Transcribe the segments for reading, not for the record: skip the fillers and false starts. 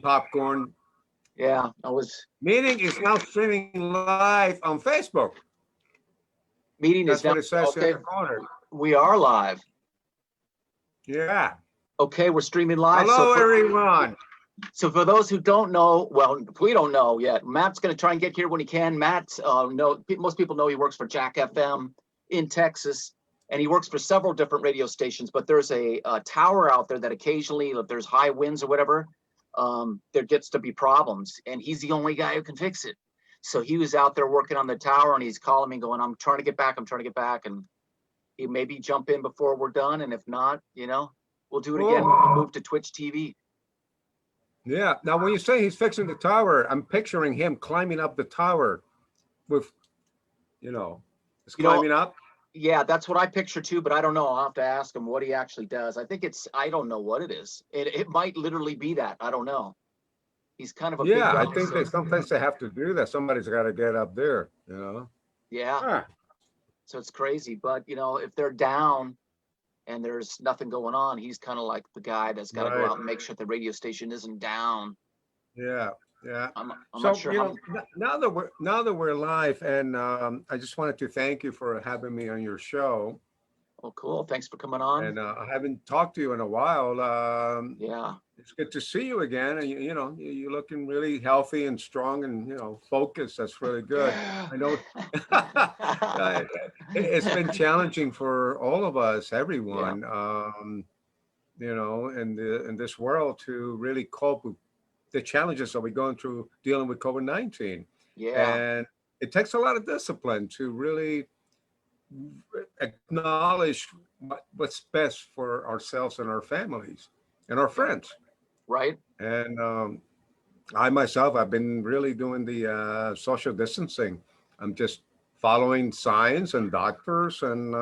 popcorn. Yeah, I was. Meeting is now streaming live on Facebook. Meeting is That's now what it says in okay. the corner. We are live. Yeah. Okay, we're streaming live. Hello, everyone. So for those who don't know, well, we don't know yet. Matt's going to try and get here when he can. Matt, most people know he works for Jack FM in Texas, and he works for several different radio stations. But there's a tower out there that occasionally, if there's high winds or whatever, there gets to be problems, and he's the only guy who can fix it. So he was out there working on the tower, and he's calling me, going, "I'm trying to get back. I'm trying to get back," and he maybe jump in before we're done, and if not, we'll do it again. We'll move to Twitch TV. Yeah. Now, when you say he's fixing the tower, I'm picturing him climbing up the tower with, he's climbing up. Yeah, that's what I picture too, but I don't know. I'll have to ask him what he actually does. I think I don't know what it is. It might literally be that. I don't know. He's kind of a big guy, I think sometimes they have to do that. Somebody's got to get up there, Yeah. Huh. So it's crazy. But, if they're down and there's nothing going on, he's kind of like the guy that's got to go out and make sure the radio station isn't down. Yeah. I'm not sure how. Now that we're live, and I just wanted to thank you for having me on your show. Oh, cool. Thanks for coming on. And I haven't talked to you in a while. Yeah. It's good to see you again. And you're looking really healthy and strong and, focused. That's really good. I know it's been challenging for all of us, everyone, in this world to really cope with the challenges that we're going through dealing with COVID-19. Yeah. And it takes a lot of discipline to really acknowledge what's best for ourselves and our families and our friends. Right. And I myself, I've been really doing the social distancing. I'm just following science and doctors and,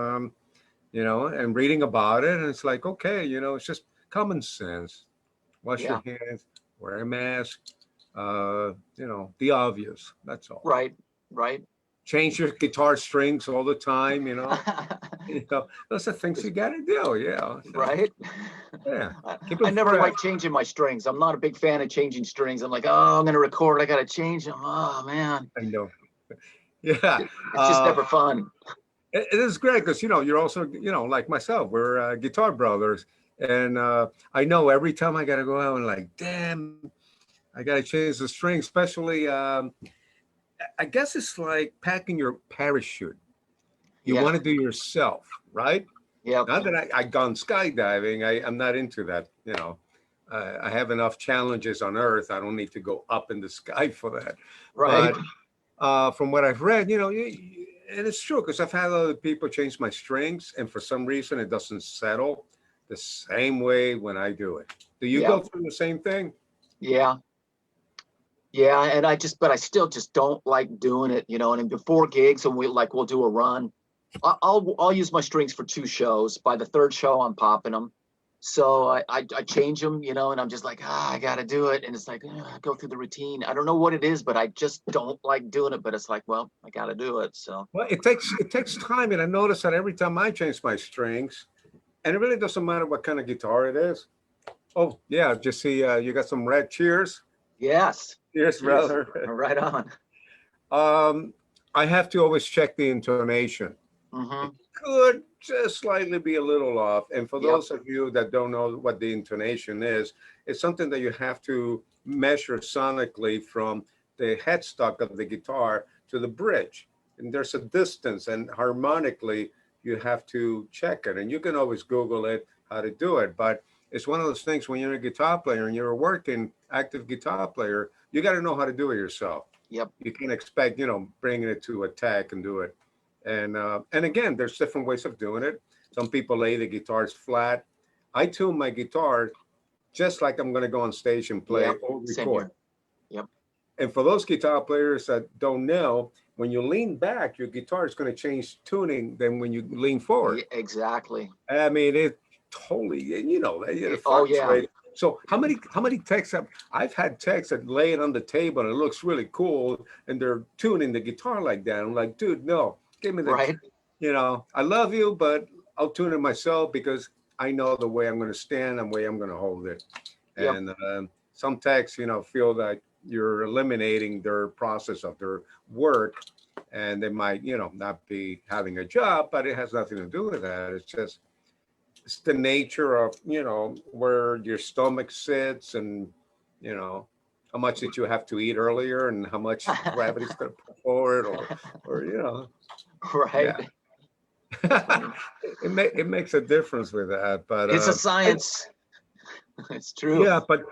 and reading about it. And it's like, okay, it's just common sense. Wash your hands, wear a mask, the obvious. That's all. Right. Change your guitar strings all the time, those are things you got to do. Yeah. So, right. Yeah. I never like changing my strings. I'm not a big fan of changing strings. I'm like, oh, I'm going to record. I got to change them. Oh, man. I know. Yeah. It's just never fun. It is great because, you're also, like myself, we're guitar brothers. And I know every time I got to go out and like, damn, I got to change the string, especially, I guess it's like packing your parachute. You want to do yourself, right? Yeah. Not that I've gone skydiving. I'm not into that. I have enough challenges on Earth. I don't need to go up in the sky for that. Right. But from what I've read, and it's true because I've had other people change my strings, and for some reason it doesn't settle the same way when I do it. Do you go through the same thing? Yeah. Yeah, and I still just don't like doing it, and before gigs and we'll do a run, I'll use my strings for 2 shows. By the 3rd show, I'm popping them. So I change them, and I'm just like, I got to do it. And it's like, I go through the routine. I don't know what it is, but I just don't like doing it. But it's like, well, I got to do it. So. Well, it takes time. And I notice that every time I change my strings, and it really doesn't matter what kind of guitar it is. Oh, yeah. Just see, you got some red cheers. Yes. Cheers, brother. Right on. I have to always check the intonation. Mm-hmm. It could just slightly be a little off. And for those of you that don't know what the intonation is, it's something that you have to measure sonically from the headstock of the guitar to the bridge. And there's a distance, and harmonically, you have to check it. And you can always Google it, how to do it. But it's one of those things when you're a guitar player and you're a working active guitar player, you got to know how to do it yourself. Yep. You can't expect, bringing it to a tech and do it. And again, there's different ways of doing it. Some people lay the guitars flat. I tune my guitar just like I'm going to go on stage and play or record. Yep. And for those guitar players that don't know, when you lean back, your guitar is going to change tuning than when you lean forward. Yeah, exactly. I mean, it totally, it oh yeah. So how many techs I've had techs that lay it on the table and it looks really cool and they're tuning the guitar like that. I'm like, dude, no, give me the, right. I love you, but I'll tune it myself because I know the way I'm going to stand and the way I'm going to hold it. Yep. And some techs, feel that you're eliminating their process of their work, and they might, not be having a job, but it has nothing to do with that. It's the nature of, where your stomach sits, and, you know, how much did you have to eat earlier, and how much gravity's going to put forward, or, Right. yeah. That's funny. It makes a difference with that, but It's a science. It's true. yeah, but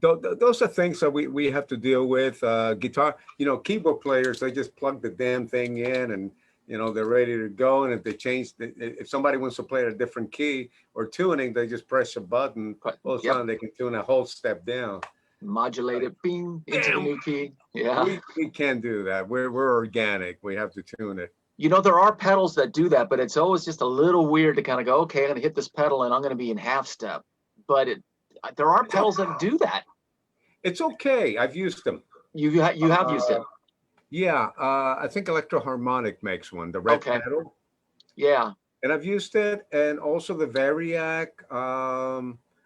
those are things that we have to deal with. Guitar, keyboard players, they just plug the damn thing in, and they're ready to go. And if they change, if somebody wants to play at a different key or tuning, they just press a button. All of a sudden, they can tune a whole step down. Modulate it, bing, into the new key. Yeah. We can't do that. We're organic. We have to tune it. There are pedals that do that, but it's always just a little weird to kind of go, okay, I'm going to hit this pedal and I'm going to be in half step. But there are pedals that do that. It's okay. I've used them. You have used it. Yeah, I think Electro Harmonic makes one, the red pedal. Yeah. And I've used it, and also the Variac.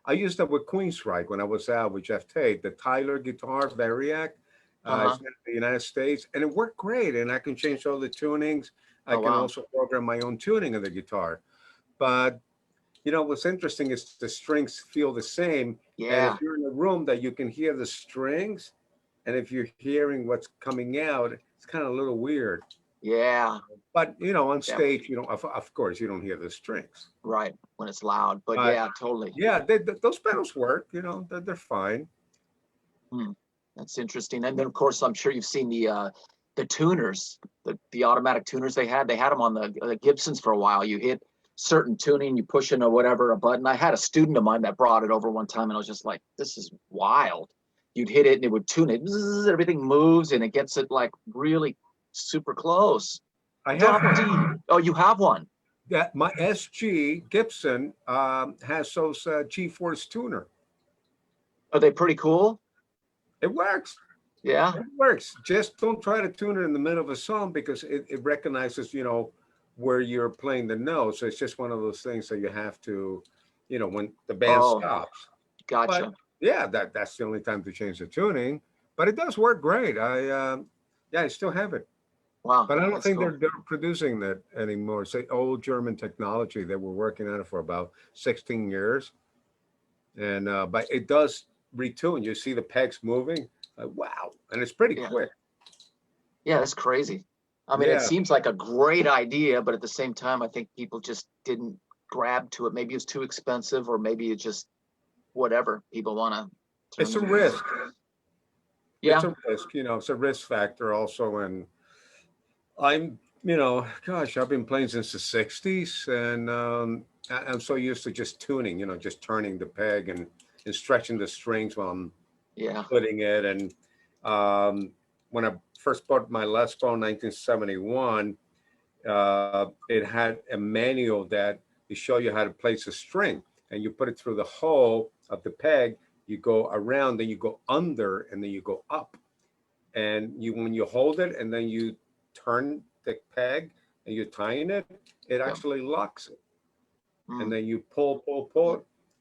I used that with Queensryche when I was out with Jeff Tate, the Tyler guitar Variac. It's in the United States, and it worked great. And I can change all the tunings. I can also program my own tuning of the guitar. But what's interesting is the strings feel the same. Yeah. And if you're in a room that you can hear the strings, and if you're hearing what's coming out, it's kind of a little weird. Yeah. But on stage, of course, you don't hear the strings. Right, when it's loud. But yeah, totally. Yeah, those pedals work. They're fine. That's interesting. And then, of course, I'm sure you've seen the tuners, the automatic tuners they had. They had them on the Gibsons for a while. You hit certain tuning, you push in or whatever a button. I had a student of mine that brought it over one time, and I was just like, this is wild. You'd hit it and it would tune it. Bzzz, everything moves and it gets it like really super close. I have one. Oh, you have one? Yeah, my SG Gibson has those G-Force tuner. Are they pretty cool? It works. Yeah. It works. Just don't try to tune it in the middle of a song, because it recognizes, where you're playing the notes. So it's just one of those things that you have to, when the band stops. Gotcha. But yeah, that's the only time to change the tuning. But it does work great. I still have it. Wow. But I don't think they're producing that anymore. It's old German technology. They were working on it for about 16 years. And but it does retune. You see the pegs moving. Wow. And it's pretty quick. Yeah, that's crazy. I mean, it seems like a great idea, but at the same time, I think people just didn't grab to it. Maybe it's too expensive, or maybe it's just whatever people want to. It's a risk. Yeah. It's a risk. It's a risk factor also. And I'm, gosh, I've been playing since the 60s, and I'm so used to just tuning, just turning the peg and stretching the strings while I'm putting it. And when I first bought my Les Paul in 1971, it had a manual that to show you how to place a string, and you put it through the hole of the peg, you go around, then you go under, and then you go up. And when you hold it and then you turn the peg and you're tying it, it actually locks it. And then you pull,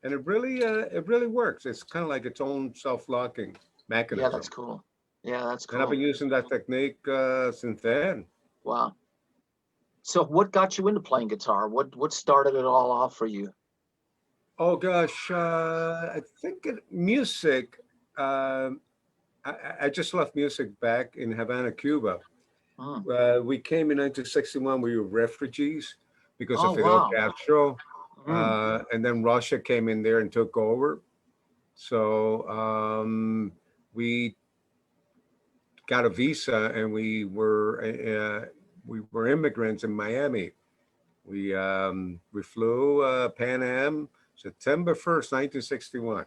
and it really works. It's kind of like its own self-locking mechanism. Yeah, that's cool. Yeah, that's cool. And I've been using that technique since then. Wow. So what got you into playing guitar? What started it all off for you? Oh gosh, I think music. I just left music back in Havana, Cuba. We came in 1961. We were refugees because of Fidel Castro, and then Russia came in there and took over. So we got a visa, and we were immigrants in Miami. We flew Pan Am September 1st, 1961.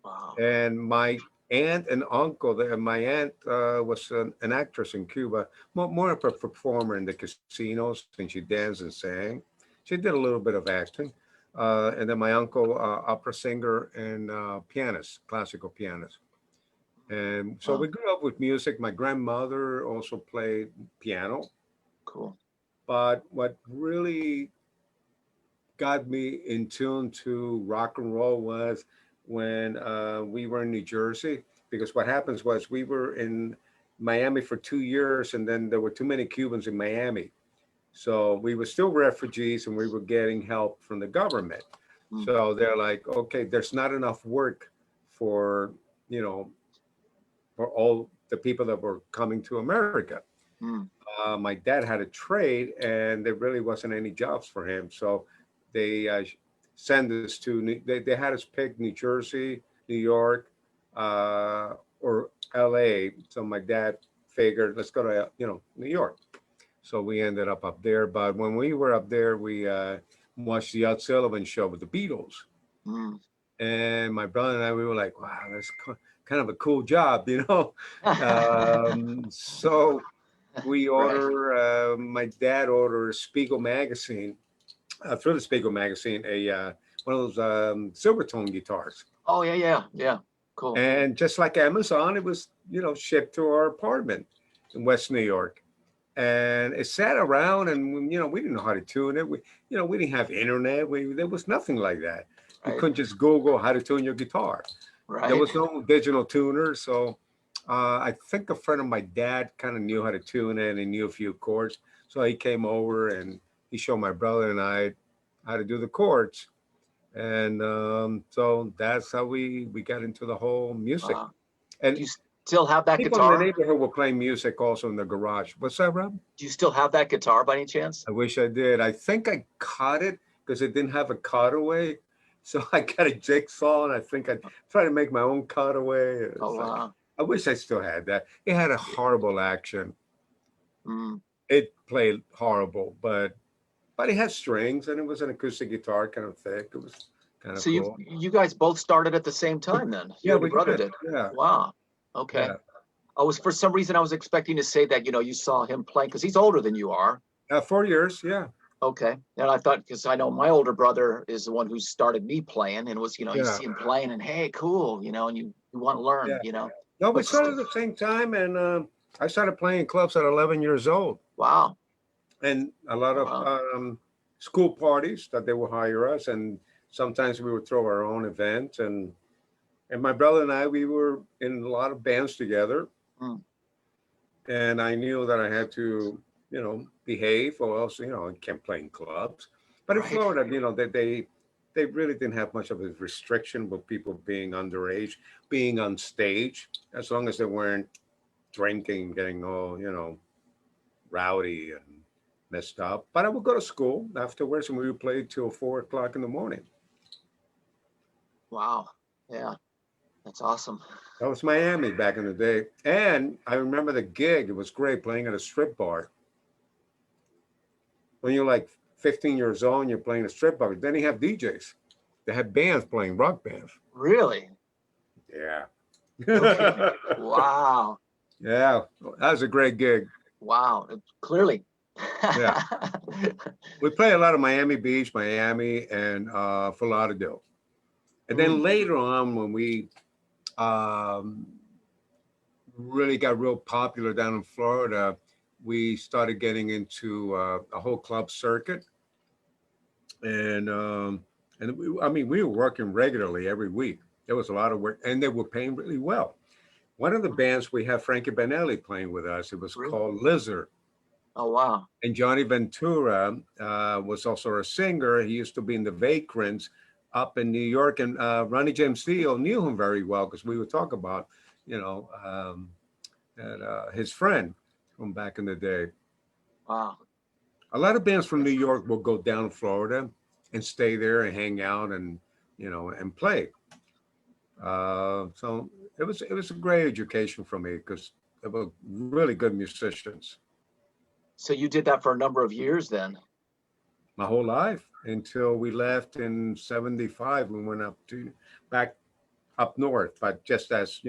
Wow. And my aunt and uncle, my aunt was an actress in Cuba, more of a performer in the casinos, and she danced and sang. She did a little bit of acting. And then my uncle, opera singer and pianist, classical pianist. And so we grew up with music. My grandmother also played piano. Cool. But what really got me in tune to rock and roll was when we were in New Jersey, because what happens was we were in Miami for 2 years, and then there were too many Cubans in Miami. So we were still refugees and we were getting help from the government. Mm, So they're like, okay, there's not enough work for, you know, for all the people that were coming to America. mm. My dad had a trade and there really wasn't any jobs for him. So they sent us to, they had us pick New Jersey, New York, or LA. So my dad figured, let's go to, New York. So we ended up there. But when we were up there, we watched the Ed Sullivan show with the Beatles. Mm. And my brother and I, we were like, wow, that's kind of a cool job, So we Right. my dad ordered Spiegel magazine, through the Spiegel magazine, one of those Silvertone guitars. Oh, yeah, yeah, yeah. Cool. And just like Amazon, it was, shipped to our apartment in West New York. And it sat around and, we didn't know how to tune it. We didn't have internet. There was nothing like that. You Right, couldn't just Google how to tune your guitar. There right. was no digital tuner. So I think a friend of my dad kind of knew how to tune it and he knew a few chords. So he came over and he showed my brother and I how to do the chords. And so that's how we got into the whole music. Wow. Do And you still have that people in the guitar? neighborhood were playing music also in the garage. What's that, Rob? Do you still have that guitar by any chance? I wish I did. I think I caught it because it didn't have a cutaway. So I got a jigsaw and I think I tried to make my own cutaway. Oh, It's like, wow. I wish I still had that. It had a horrible action. Mm. It played horrible, but it had strings and it was an acoustic guitar, kind of thick. It was kind of So you cool. you guys both started at the same time then? You Yeah, and your we brother did. did? Yeah, Wow. Okay. yeah. I was, for some reason, I was expecting to say that, you saw him playing because he's older than you are. 4 years. Yeah, Okay. And I thought, because I know my older brother is the one who started me playing and was, you yeah, see him playing and hey, cool, and you want to learn, yeah. No, we but started at the same time, and I started playing clubs at 11 years old, wow. and a lot of Wow. school parties that they would hire us, and sometimes we would throw our own events, and my brother and I, we were in a lot of bands together, Mm, and I knew that I had to, behave, or else, I can't play in clubs. But in right. Florida, they really didn't have much of a restriction with people being underage, being on stage, as long as they weren't drinking, getting all, rowdy and messed up. But I would go to school afterwards and we would play till 4 o'clock in the morning. Wow. Yeah. That's awesome. That was Miami back in the day. And I remember the gig. It was great playing at a strip bar. When you're like 15 years old and you're playing a strip bar, then you have DJs. They had bands playing, rock bands. Really? Yeah. Okay. Wow. Yeah. That was a great gig. Wow. Clearly. Yeah. We play a lot of Miami Beach, Miami, and Fort Lauderdale. And then Mm, later on, when we um, really got real popular down in Florida, we started getting into a whole club circuit, and I mean, we were working regularly every week. There was a lot of work, and they were paying really well. One of the bands we had Frankie Benelli playing with us. It was really? called Lizard, Oh, wow. and Johnny Ventura was also a singer. He used to be in the Vagrants up in New York, and Ronnie James Dio knew him very well because we would talk about, you know, that his friend from back in the day. Wow. A lot of bands from New York will go down to Florida and stay there and hang out and and play. So it was a great education for me because they were really good musicians. So you did that for a number of years then? My whole life until we left in '75. We went back up north, but just as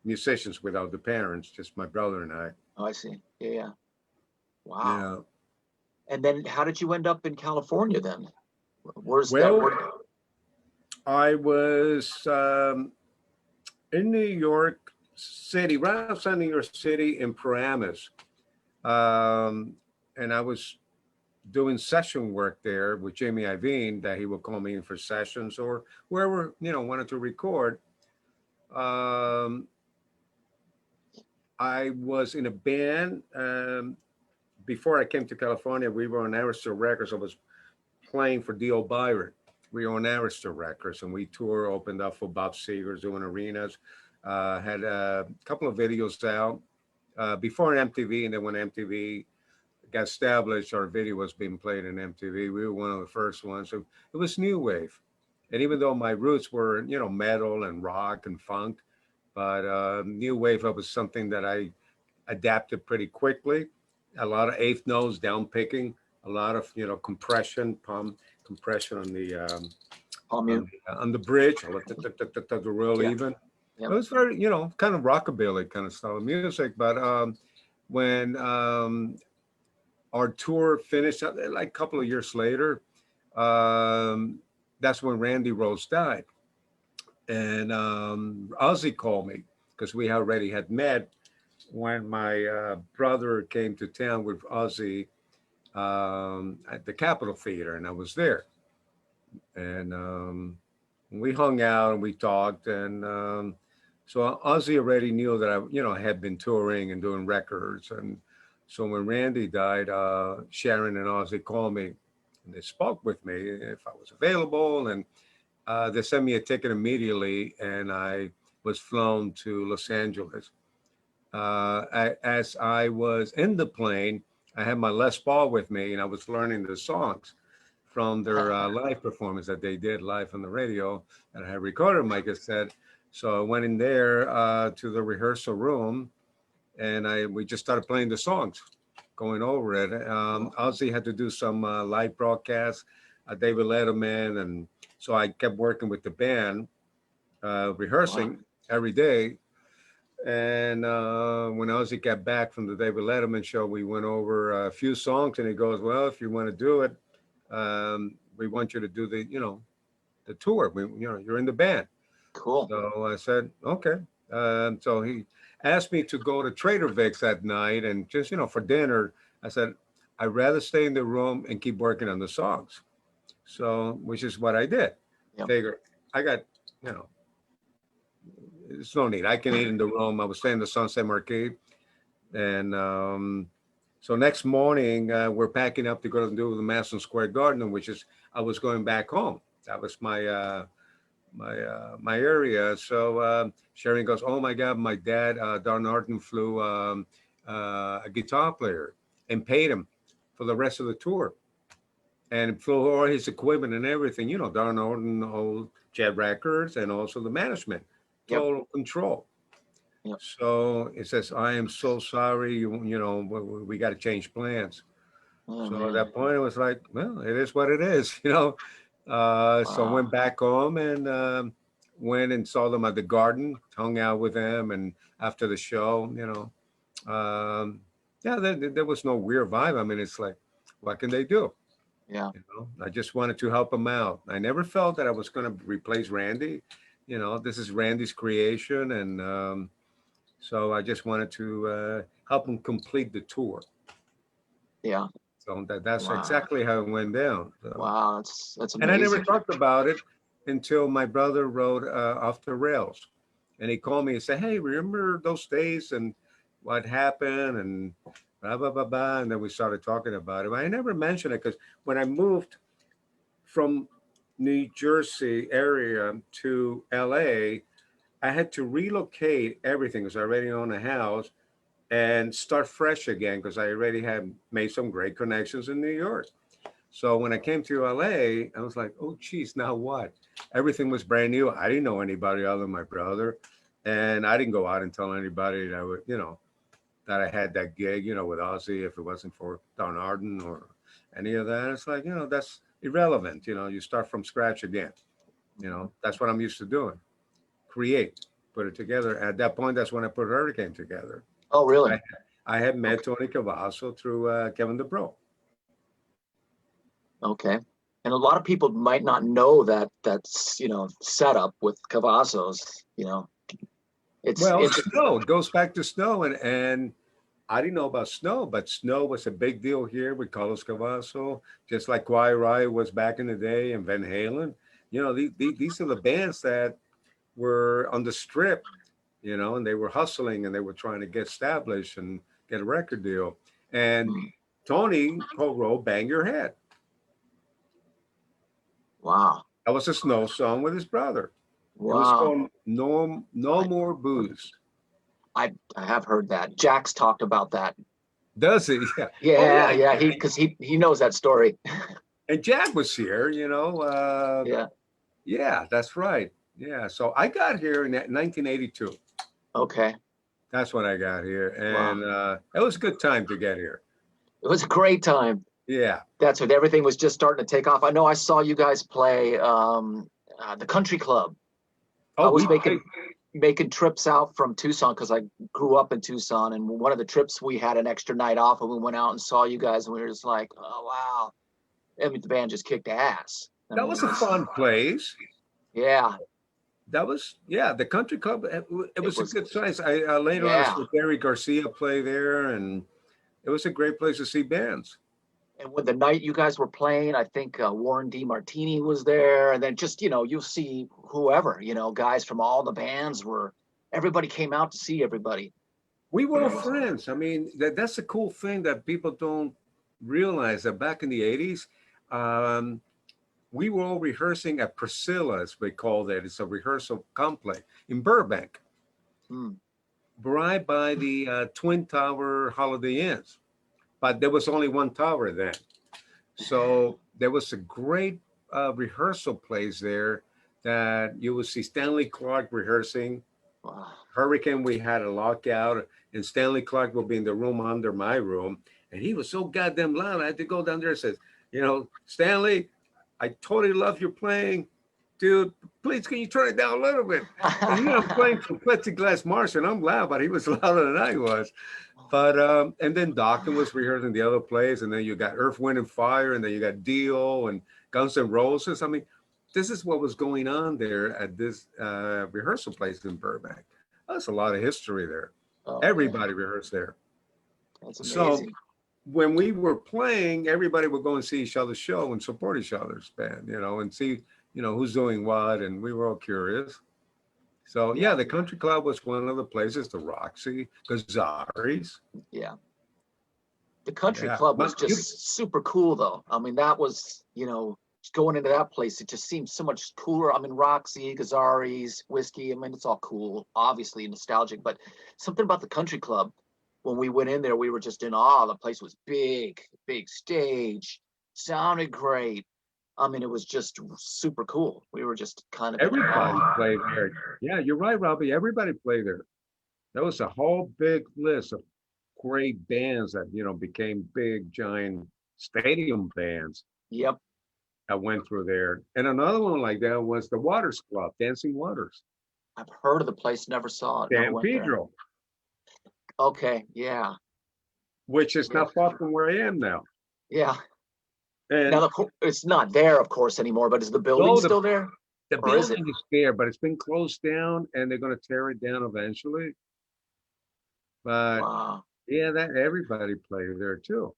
musicians without the parents, just my brother and I. Oh, I see. Yeah, yeah. Wow. Yeah. And then how did you end up in California then? Where's that? Well, I was in New York City, right outside New York City in Paramus. And I was doing session work there with Jamie Iovine, that he would call me in for sessions or whoever, wanted to record. Um, I was in a band. Before I came to California, we were on Arista Records. I was playing for D.O. Byron. We were on Arista Records, and we opened up for Bob Seger's, doing arenas. Had a couple of videos out before MTV, and then when MTV got established, our video was being played in MTV. We were one of the first ones. So it was new wave. And even though my roots were, metal and rock and funk, but new wave was something that I adapted pretty quickly. A lot of eighth notes, down picking, a lot of compression, palm compression on the on the bridge, the real even. It was very kind of rockabilly kind of style of music. But when our tour finished, like a couple of years later, that's when Randy Rhoads died, and Ozzy called me because we already had met when my brother came to town with Ozzy at the Capitol Theater, and I was there, and we hung out and we talked, and so Ozzy already knew that I had been touring and doing records, and so when Randy died, Sharon and Ozzy called me, and they spoke with me if I was available, and they sent me a ticket immediately, and I was flown to Los Angeles. As I was in the plane, I had my Les Paul with me, and I was learning the songs from their live performance that they did live on the radio, and I had recorded my cassette. So I went in there to the rehearsal room, and we just started playing the songs, going over it. Ozzy had to do some live broadcasts, David Letterman, and so I kept working with the band, rehearsing every day. And when Ozzy got back from the David Letterman show, we went over a few songs, and he goes, "Well, if you want to do it, we want you to do the tour. You're in the band." Cool. So I said, "Okay." So he asked me to go to Trader Vic's that night, and just for dinner. I said, "I'd rather stay in the room and keep working on the songs." So, which is what I did. Yep. Figure I got, it's no need. I can eat in the room. I was staying in the Sunset Marquee. And so next morning, we're packing up to go and do the Madison Square Garden, which is, I was going back home. That was my my area. So Sharon goes, "Oh my God, my dad, Don Arden, flew a guitar player and paid him for the rest of the tour. And flew all his equipment and everything. Don Arden, old Jet Records, and also the management. Total control." Yep. So it says, "I am so sorry, we got to change plans." So at that point, it was like, well, it is what it is, So I went back home and went and saw them at the Garden, hung out with them, and after the show, there was no weird vibe. I mean, it's like, what can they do? Yeah. I just wanted to help them out. I never felt that I was going to replace Randy. This is Randy's creation, and so I just wanted to help him complete the tour. Yeah. So that's exactly how it went down. So. Wow, that's amazing. And I never talked about it until my brother wrote Off the Rails, and he called me and said, "Hey, remember those days and what happened and blah blah blah blah," and then we started talking about it. But I never mentioned it because when I moved from New Jersey area to LA, I had to relocate everything because I already owned a house and start fresh again because I already had made some great connections in New York. So when I came to LA, I was like, "Oh, geez, now what?" Everything was brand new. I didn't know anybody other than my brother. And I didn't go out and tell anybody that I would, that I had that gig, with Ozzy, if it wasn't for Don Arden or any of that. It's like, that's irrelevant. You start from scratch again. That's what I'm used to doing. Create, put it together. At that point, that's when I put Hurricane together. Oh, really? I had met Tony Cavasso through Kevin DeBro. Okay. And a lot of people might not know that's setup with Cavazos. It Snow. It goes back to Snow, and I didn't know about Snow, but Snow was a big deal here with Carlos Cavasso, just like Quiet Riot was back in the day and Van Halen. You know, these are the bands that were on the strip, you know, and they were hustling and they were trying to get established and get a record deal. And Hmm. Tony co-wrote Bang Your Head. Wow. That was a Snow song with his brother. It was Wow. called No I, More Booze. I have heard that. Jack's talked about that. Does he? Yeah. Oh Yeah, yeah. yeah. He knows that story. And Jack was here, you know. Yeah. Yeah, that's right. Yeah. So I got here in 1982. Okay. That's when I got here. Wow. And it was a good time to get here. It was a great time. Yeah. That's when everything was just starting to take off. I know I saw you guys play the country club. I Oh, was we played. making trips out from Tucson because I grew up in Tucson, and one of the trips we had an extra night off, and we went out and saw you guys, and we were just like, oh wow! I mean, the band just kicked ass. I That mean, was it a was fun place. yeah, That was, yeah, the country club. It it was a was good size. I later on I yeah. saw Gary Garcia play there, and it was a great place to see bands. And when the night you guys were playing, I think Warren D. Martini was there, and then just you'll see whoever guys from all the bands were. Everybody came out to see everybody, We and were it was friends. I mean, that's a cool thing that people don't realize that back in the 80s, um, we were all rehearsing at Priscilla, as we called it. It's a rehearsal complex in Burbank, hmm, right by the Twin Tower Holiday Inns. But there was only one tower then. So there was a great rehearsal place there that you would see Stanley Clark rehearsing. wow. Hurricane, we had a lockout, and Stanley Clark would be in the room under my room, and he was so goddamn loud. I had to go down there and say, Stanley, I totally love your playing, dude. Please, can you turn it down a little bit? And I'm playing for Plexiglass Martian. I'm loud, but he was louder than I was. But and then Dokken was rehearsing the other plays, and then you got Earth, Wind, and Fire, and then you got Dio and Guns N' Roses. I mean, this is what was going on there at this rehearsal place in Burbank. That's a lot of history there. Oh man, Everybody rehearsed there. that's So amazing. when we were playing, everybody would go and see each other's show and support each other's band, and see, who's doing what, and we were all curious. So yeah, Yeah, the country club was one of the places, the Roxy, Gazzari's. yeah. The country Yeah. club was just super cool, though. I mean, that was going into that place. It just seemed so much cooler. I mean, Roxy, Gazzari's, whiskey. I mean, it's all cool, obviously nostalgic, but something about the country club. When we went in there, we were just in awe. The place was big, big stage, sounded great. I mean, it was just super cool. We were just kind of in Everybody awe. played there. Yeah, you're right, Robbie. Everybody played there. There was a whole big list of great bands that became big, giant stadium bands Yep, that went through there. And another one like that was the Waters Club, Dancing Waters, I've heard of the place, never saw it, never Dan went there. Pedro, Okay, yeah, which is yeah, not far from where I am now. yeah. Now And it's not there, of course, anymore. But is the building though still there, the or is it? building is there, but it's been closed down, and they're going to tear it down eventually. But Wow, yeah, that everybody played there too.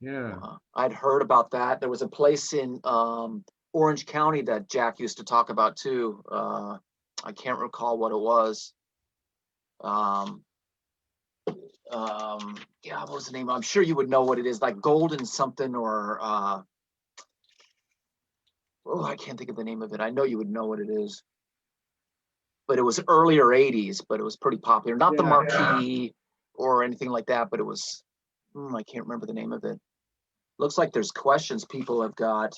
Yeah. wow. I'd heard about that. There was a place in Orange County that Jack used to talk about too. I can't recall what it was. Um, yeah, what was the name? I'm sure you would know what it is, like Golden something or oh, I can't think of the name of it. I know you would know what it is, but it was earlier '80s, but it was pretty popular. Not the Yeah. Marquee or anything like that, but it was. I can't remember the name of it. Looks like there's questions people have got.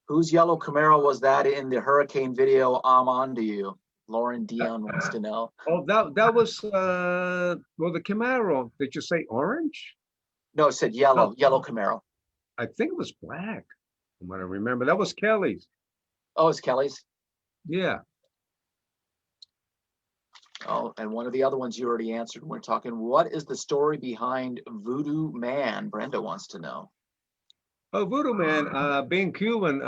Whose yellow Camaro was that in the Hurricane video? I'm on to you. Lauren Dion wants to know. Oh, that was well, the Camaro. Did you say orange? No, it said No, yellow Camaro. I think it was black. From what I remember, that was Kelly's. Oh, it's Kelly's. Yeah. Oh, and one of the other ones you already answered. We're talking, what is the story behind Voodoo Man? Brenda wants to know. Oh, Voodoo Man, being Cuban,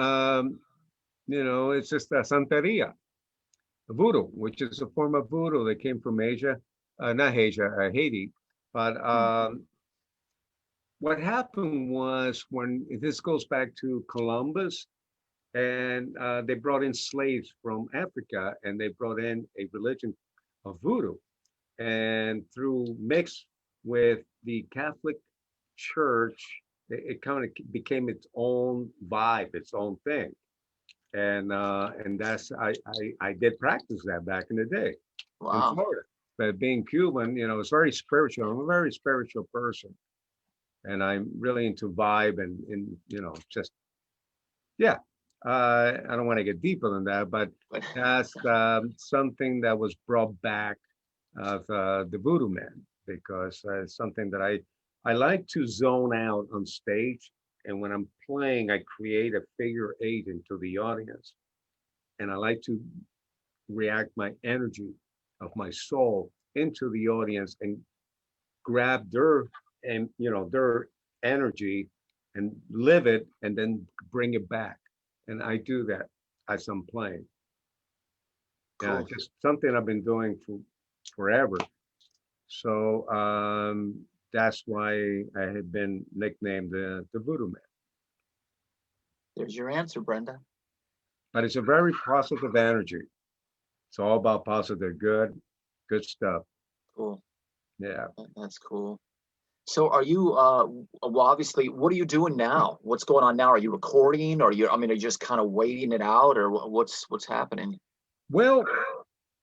it's just a Santeria, voodoo, which is a form of voodoo that came from Asia, not Asia, Haiti. But Hmm. what happened was when this goes back to Columbus, and they brought in slaves from Africa, and they brought in a religion of voodoo, and through mix with the Catholic Church, it kind of became its own vibe, its own thing. And that's I did practice that back in the day in Wow. Florida. But being Cuban, it's very spiritual. I'm a very spiritual person, and I'm really into vibe and just yeah. I don't want to get deeper than that, but But that's something that was brought back of the Voodoo Man, because it's something that I like to zone out on stage, and when I'm playing, I create a figure eight into the audience, and I like to react my energy of my soul into the audience and grab their and their energy and live it and then bring it back. And I do that as I'm playing. Yeah, cool. just something I've been doing for forever. So that's why I had been nicknamed the Voodoo Man. There's your answer, Brenda. But it's a very positive energy. It's all about positive, good stuff. Cool. Yeah. That's cool. So are you well obviously what are you doing now? What's going on now? Are you recording or are you just kind of waiting it out or what's happening? Well,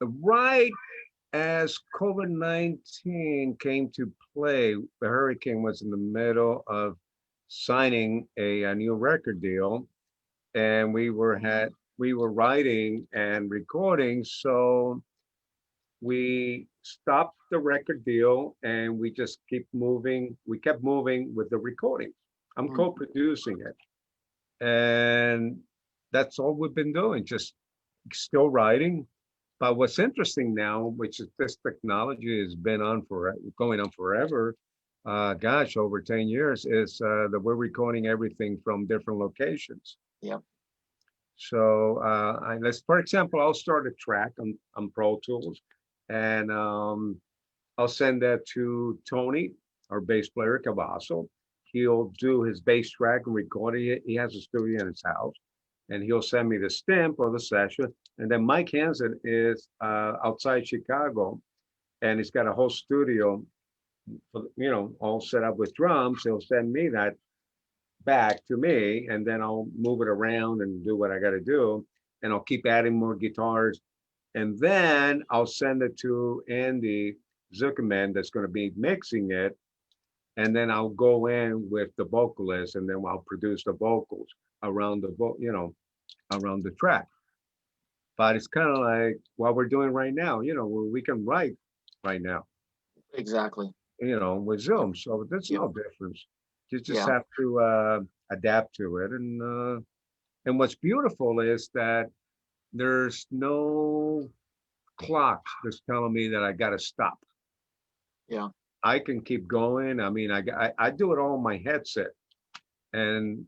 right as COVID-19 came to play, the hurricane was in the middle of signing a new record deal, and Mhm. we were writing and recording. So we stopped the record deal and we just keep moving. We kept moving with the recording. I'm Mm. co-producing it, and that's all we've been doing. Just still writing. But what's interesting now, which is this technology has been on for going on forever, gosh, over 10 years, is that we're recording everything from different locations. Yep. So let's, for example, I'll start a track on Pro Tools, and I'll send that to Tony, our bass player, Cavasso. He'll do his bass track and record it. He has a studio in his house, and he'll send me the stamp or the session. And then Mike Hansen is outside Chicago, and he's got a whole studio, all set up with drums. He'll send me that back to me, and then I'll move it around and do what I got to do, and I'll keep adding more guitars, and then I'll send it to Andy Zuckerman that's going to be mixing it, and then I'll go in with the vocalist, and then I'll produce the vocals around around the track. But it's kind of like what we're doing right now. We can write right now, Exactly. with Yep. Zoom. So there's Yep. no difference. You just Yeah. have to adapt to it. And what's beautiful is that there's no clocks that's telling me that I got to stop. Yeah. I can keep going. I mean, I do it all on my headset, and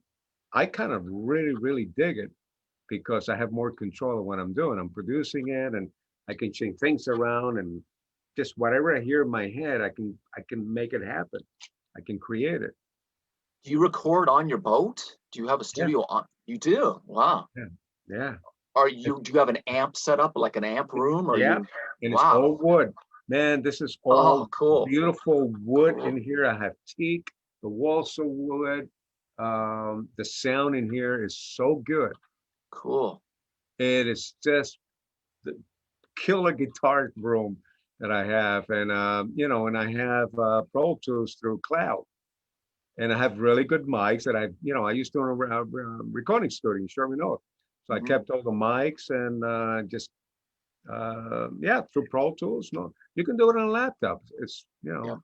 I kind of really, really dig it because I have more control of what I'm doing. I'm producing it, and I can change things around, and just whatever I hear in my head, I can make it happen. I can create it. Do you record on your boat? Do you have a Yeah, studio on? You do. Wow. yeah, yeah. Do you have an amp set up like an amp room or Yeah, you and it's wow. all wood. Man, this is Oh, all cool. beautiful wood Cool. in here. I have teak, the walls are wood. The sound in here is so good. Cool. It is just the killer guitar room that I have. And I have Pro Tools through Cloud. And I have really good mics that I used to own a recording studio in Sherman Oaks. So I Mhm. kept all the mics and just yeah, through Pro Tools. No, you can do it on a laptop. It's Yeah.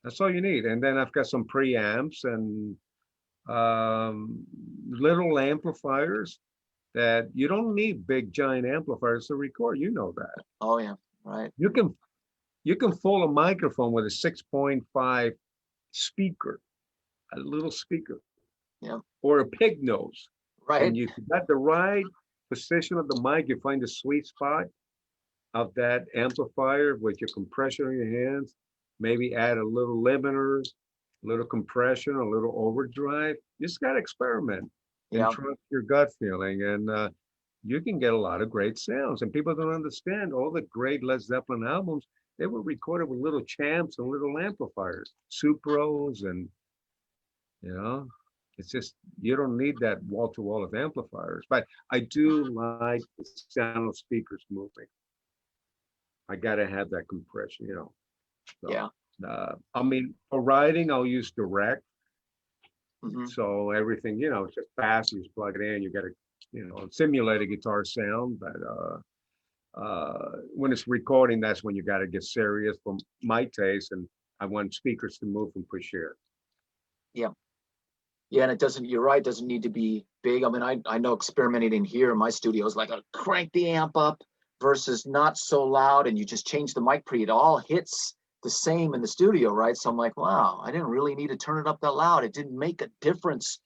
that's all you need. And then I've got some preamps and little amplifiers that you don't need big giant amplifiers to record. You know that. Oh yeah. Right. You can you can fool a microphone with a 6.5 speaker, a little speaker, Yeah. or a pig nose. And Right. you got the right position of the mic, you find the sweet spot of that amplifier with your compression in your hands, maybe add a little limiter, a little compression, a little overdrive. You just got to experiment and Yeah. trust your gut feeling. And you can get a lot of great sounds. And people don't understand all the great Led Zeppelin albums, they were recorded with little champs and little amplifiers, Supros, and, you know, it's just, you don't need that wall to wall of amplifiers. But I do like the sound of speakers moving. I got to have that compression, you know. So, Yeah. I mean, for writing, I'll use direct. Hmm. So everything, you know, it's just fast. You just plug it in. You got to, you know, simulate a guitar sound. But when it's recording, that's when you got to get serious for my taste. And I want speakers to move and push air. Yeah. Yeah, and it doesn't, you're right, it doesn't need to be big. I mean, I know experimenting in here in my studio is like, I crank the amp up versus not so loud, and you just change the mic pre. It all hits the same in the studio, right? So I'm like, wow, I didn't really need to turn it up that loud. It didn't make a difference.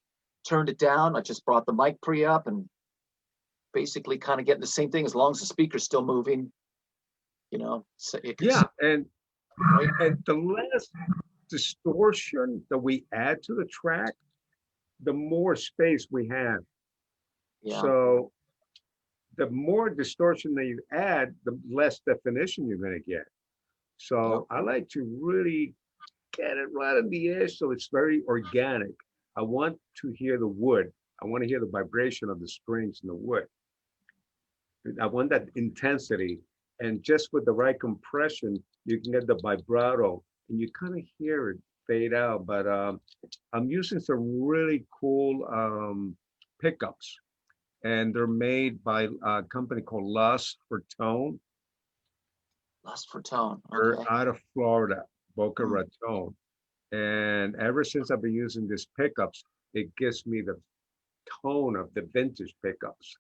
Turned it down. I just brought the mic pre up and basically kind of getting the same thing as long as the speaker's still moving, you know. So it could, Yeah, and right? the less distortion that we add to the track, the more space we have. Yeah. So the more distortion that you add, the less definition you're going to get. Yeah. So I like to really get it right on the edge so it's very organic. I want to hear the wood. I want to hear the vibration of the strings in the wood. I want that intensity. And just with the right compression, you can get the vibrato and you kind of hear it fade out. But I'm using some really cool pickups, and they're made by a company called Lust for Tone. Lust for tone. They're Okay. out of Florida, Boca Mm, Raton. And ever since I've been using these pickups, it gives me the tone of the vintage pickups.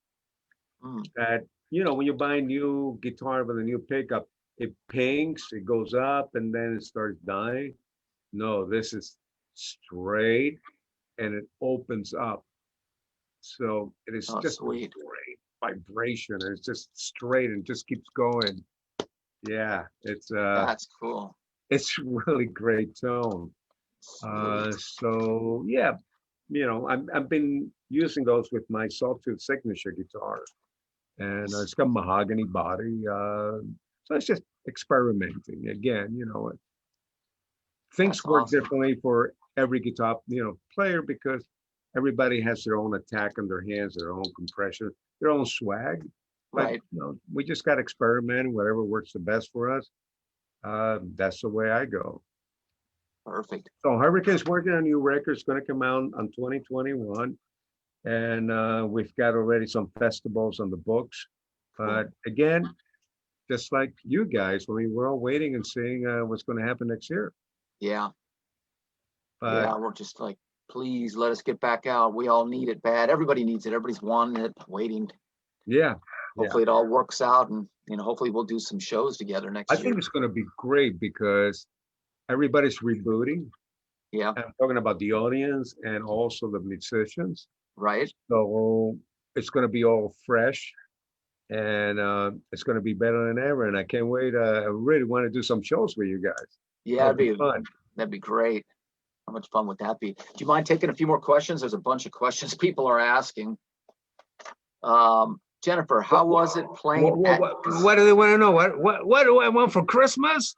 mm. That, you know, when you buy a new guitar with a new pickup, it pinks, it goes up, and then it starts dying. No, this is straight and it opens up. So it is Oh, just a sweet. great vibration. And it's just straight and just keeps going. Yeah, That's cool. it's really great tone. Sweet. So yeah, you know, I've been using those with my Sawtooth Signature guitar, and it's got mahogany body. So it's just experimenting again. You know, things That's work awesome. differently for every guitar, you know, player because everybody has their own attack on their hands, their own compression, their own swag. But Right. you know, we just got to experiment. Whatever works the best for us. That's the way I go. Perfect. So Hurricane's working on a new record. It's going to come out on 2021. And we've got already some festivals on the books. Cool. But again, just like you guys, I mean, we're all waiting and seeing what's going to happen next year. Yeah. But Yeah. We're just like, please let us get back out. We all need it bad. Everybody needs it. Everybody's wanting it, waiting. yeah, yeah, Hopefully it all works out, and hopefully we'll do some shows together I next think year. it's going to be great because everybody's rebooting. Yeah. I'm talking about the audience and also the musicians. Right. So it's going to be all fresh and it's going to be better than ever. And I can't wait. I really want to do some shows with you guys. Yeah. That'll be fun. That'd be great. How much fun would that be? Do you mind taking a few more questions? There's a bunch of questions people are asking. Jennifer, how was it playing at? What do they want to know? What do I want for Christmas?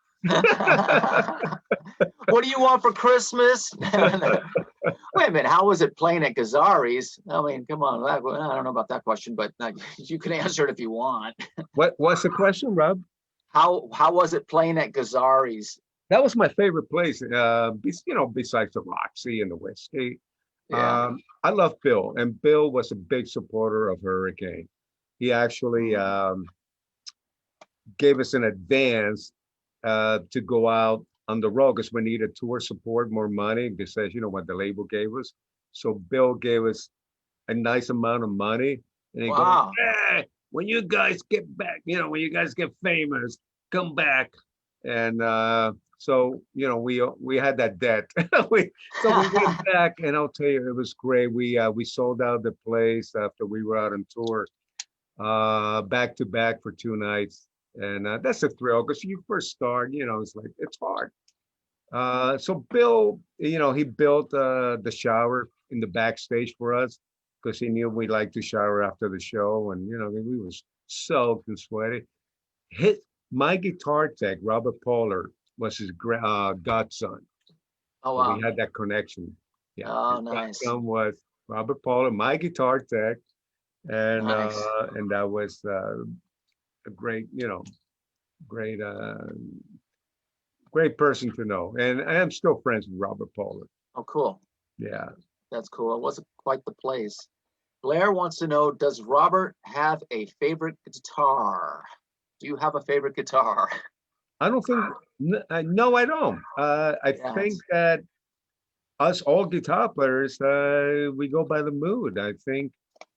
What do you want for Christmas? Wait a minute. How was it playing at Gazzari's? I mean, come on. I don't know about that question, but you can answer it if you want. What's the question, Rob? How was it playing at Gazzari's? That was my favorite place. Besides the Roxy and the Whiskey. Yeah. I love Bill, and Bill was a big supporter of Hurricane. He actually gave us an advance to go out on the road because we needed tour support, more money, besides, you know, what the label gave us. So Bill gave us a nice amount of money. And he Wow. goes, hey, when you guys get back, you know, when you guys get famous, come back. And so, you know, we had that debt. So we went back, and I'll tell you, it was great. We sold out the place after we were out on tour, back to back for 2 nights. And that's a thrill because you first start, you know, it's like, it's hard. So Bill, he built the shower in the backstage for us because he knew we liked to shower after the show, and we was soaked and sweaty. His My guitar tech, Robert Poller, was his godson. Oh, So we wow. had that connection. Yeah, Oh, his nice. godson was Robert Poller, my guitar tech, and Nice. that was a great, great, great person to know. And I am still friends with Robert Poller. Oh, cool. Yeah. That's cool. It wasn't quite the place. Blair wants to know, does Robert have a favorite guitar? Do you have a favorite guitar? I don't think, no, I don't. I think Yes, that us all guitar players, we go by the mood. I think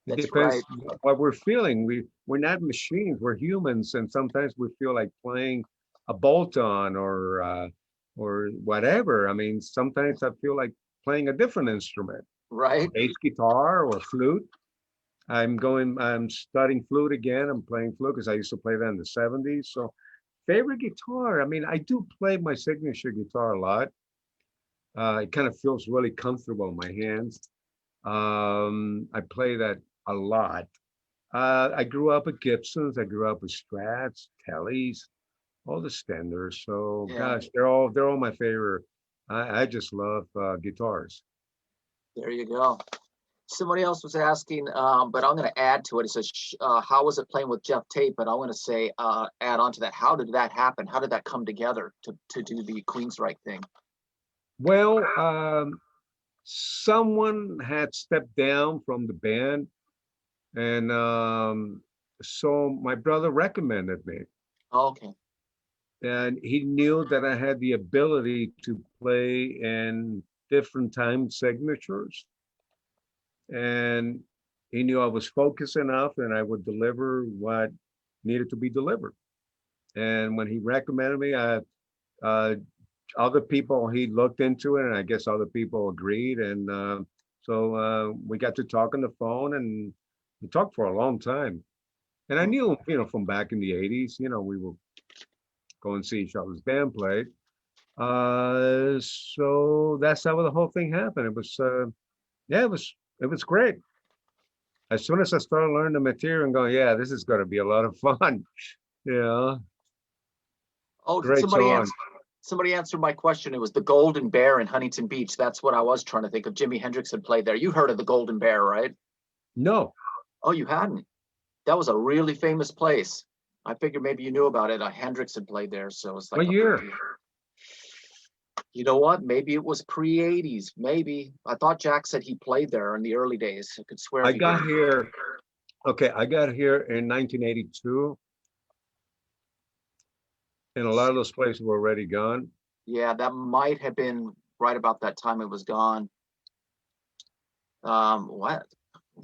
it that's depends right. what we're feeling. We're not machines. We're humans, and sometimes we feel like playing a bolt-on or whatever. I mean, sometimes I feel like playing a different instrument, Right. bass guitar or flute. I'm studying flute again. I'm playing flute because I used to play that in the 70s. So favorite guitar. I mean, I do play my signature guitar a lot. It kind of feels really comfortable in my hands. I play that a lot. I grew up with Gibsons. I grew up with Strats, Tellys, all the Stenders. So Yeah, gosh, they're all my favorite. I just love guitars. there you go. Somebody else was asking, but I'm going to add to it. It says, how was it playing with Jeff Tate? But I want to say, add on to that. How did that happen? How did that come together to do the Queensryche thing? Well, someone had stepped down from the band, and so my brother recommended me. Oh, okay. And he knew that I had the ability to play in different time signatures. And he knew I was focused enough and I would deliver what needed to be delivered. And when he recommended me, uh, other people, he looked into it, and I guess other people agreed. And so we got to talk on the phone, and we talked for a long time. And I Hmm. knew, from back in the 80s, we would go and see each other's band play. So that's how the whole thing happened. Yeah, it was great. As soon as I started learning the material and going, yeah, this is going to be a lot of fun. Yeah, Oh, great song. somebody answered my question. It was the Golden Bear in Huntington Beach. That's what I was trying to think of. Jimi Hendrix had played there. You heard of the Golden Bear, right? No, Oh, you hadn't. That was a really famous place. I figured maybe you knew about it. Hendrix had played there, so it's like what a big year? deal. You know what? Maybe it was pre-80s. Maybe. I thought Jack said he played there in the early days. I could swear I he did. got here. Okay, I got here in 1982, and a lot of those places were already gone. Yeah, that might have been right about that time it was gone. What?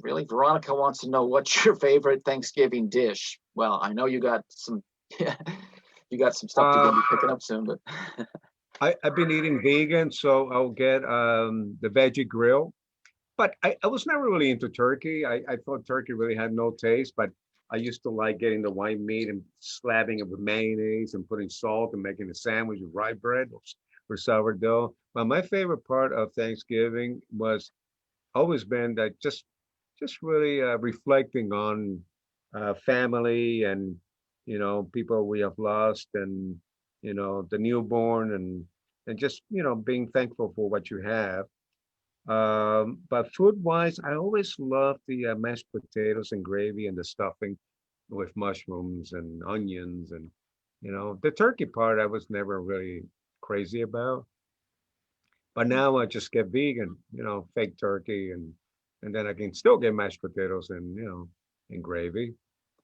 Really? Veronica wants to know what's your favorite Thanksgiving dish? Well, I know you got some you got some stuff you're Uh, gonna be picking up soon, but I've been eating vegan, so I'll get the veggie grill. But I was never really into turkey. I thought turkey really had no taste, but I used to like getting the white meat and slapping it with mayonnaise and putting salt and making a sandwich with rye bread or sourdough. But my favorite part of Thanksgiving was always been that just really reflecting on family and people we have lost and the newborn and just being thankful for what you have. But food wise, I always love the mashed potatoes and gravy and the stuffing with mushrooms and onions and the turkey part I was never really crazy about. But now I just get vegan, fake turkey and then I can still get mashed potatoes and gravy.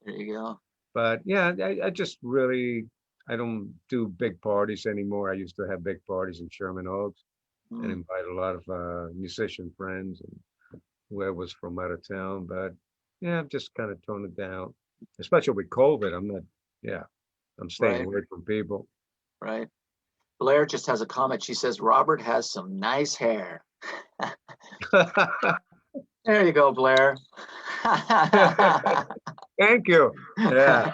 there you go. But yeah, I just really I don't do big parties anymore. I used to have big parties in Sherman Oaks and Mm, invite a lot of musician friends and whoever was from out of town. But yeah, I've just kind of toned it down, especially with COVID. I'm not, yeah, I'm staying right, away from people. right. Blair just has a comment. She says Robert has some nice hair. There you go, Blair. Thank you. Yeah.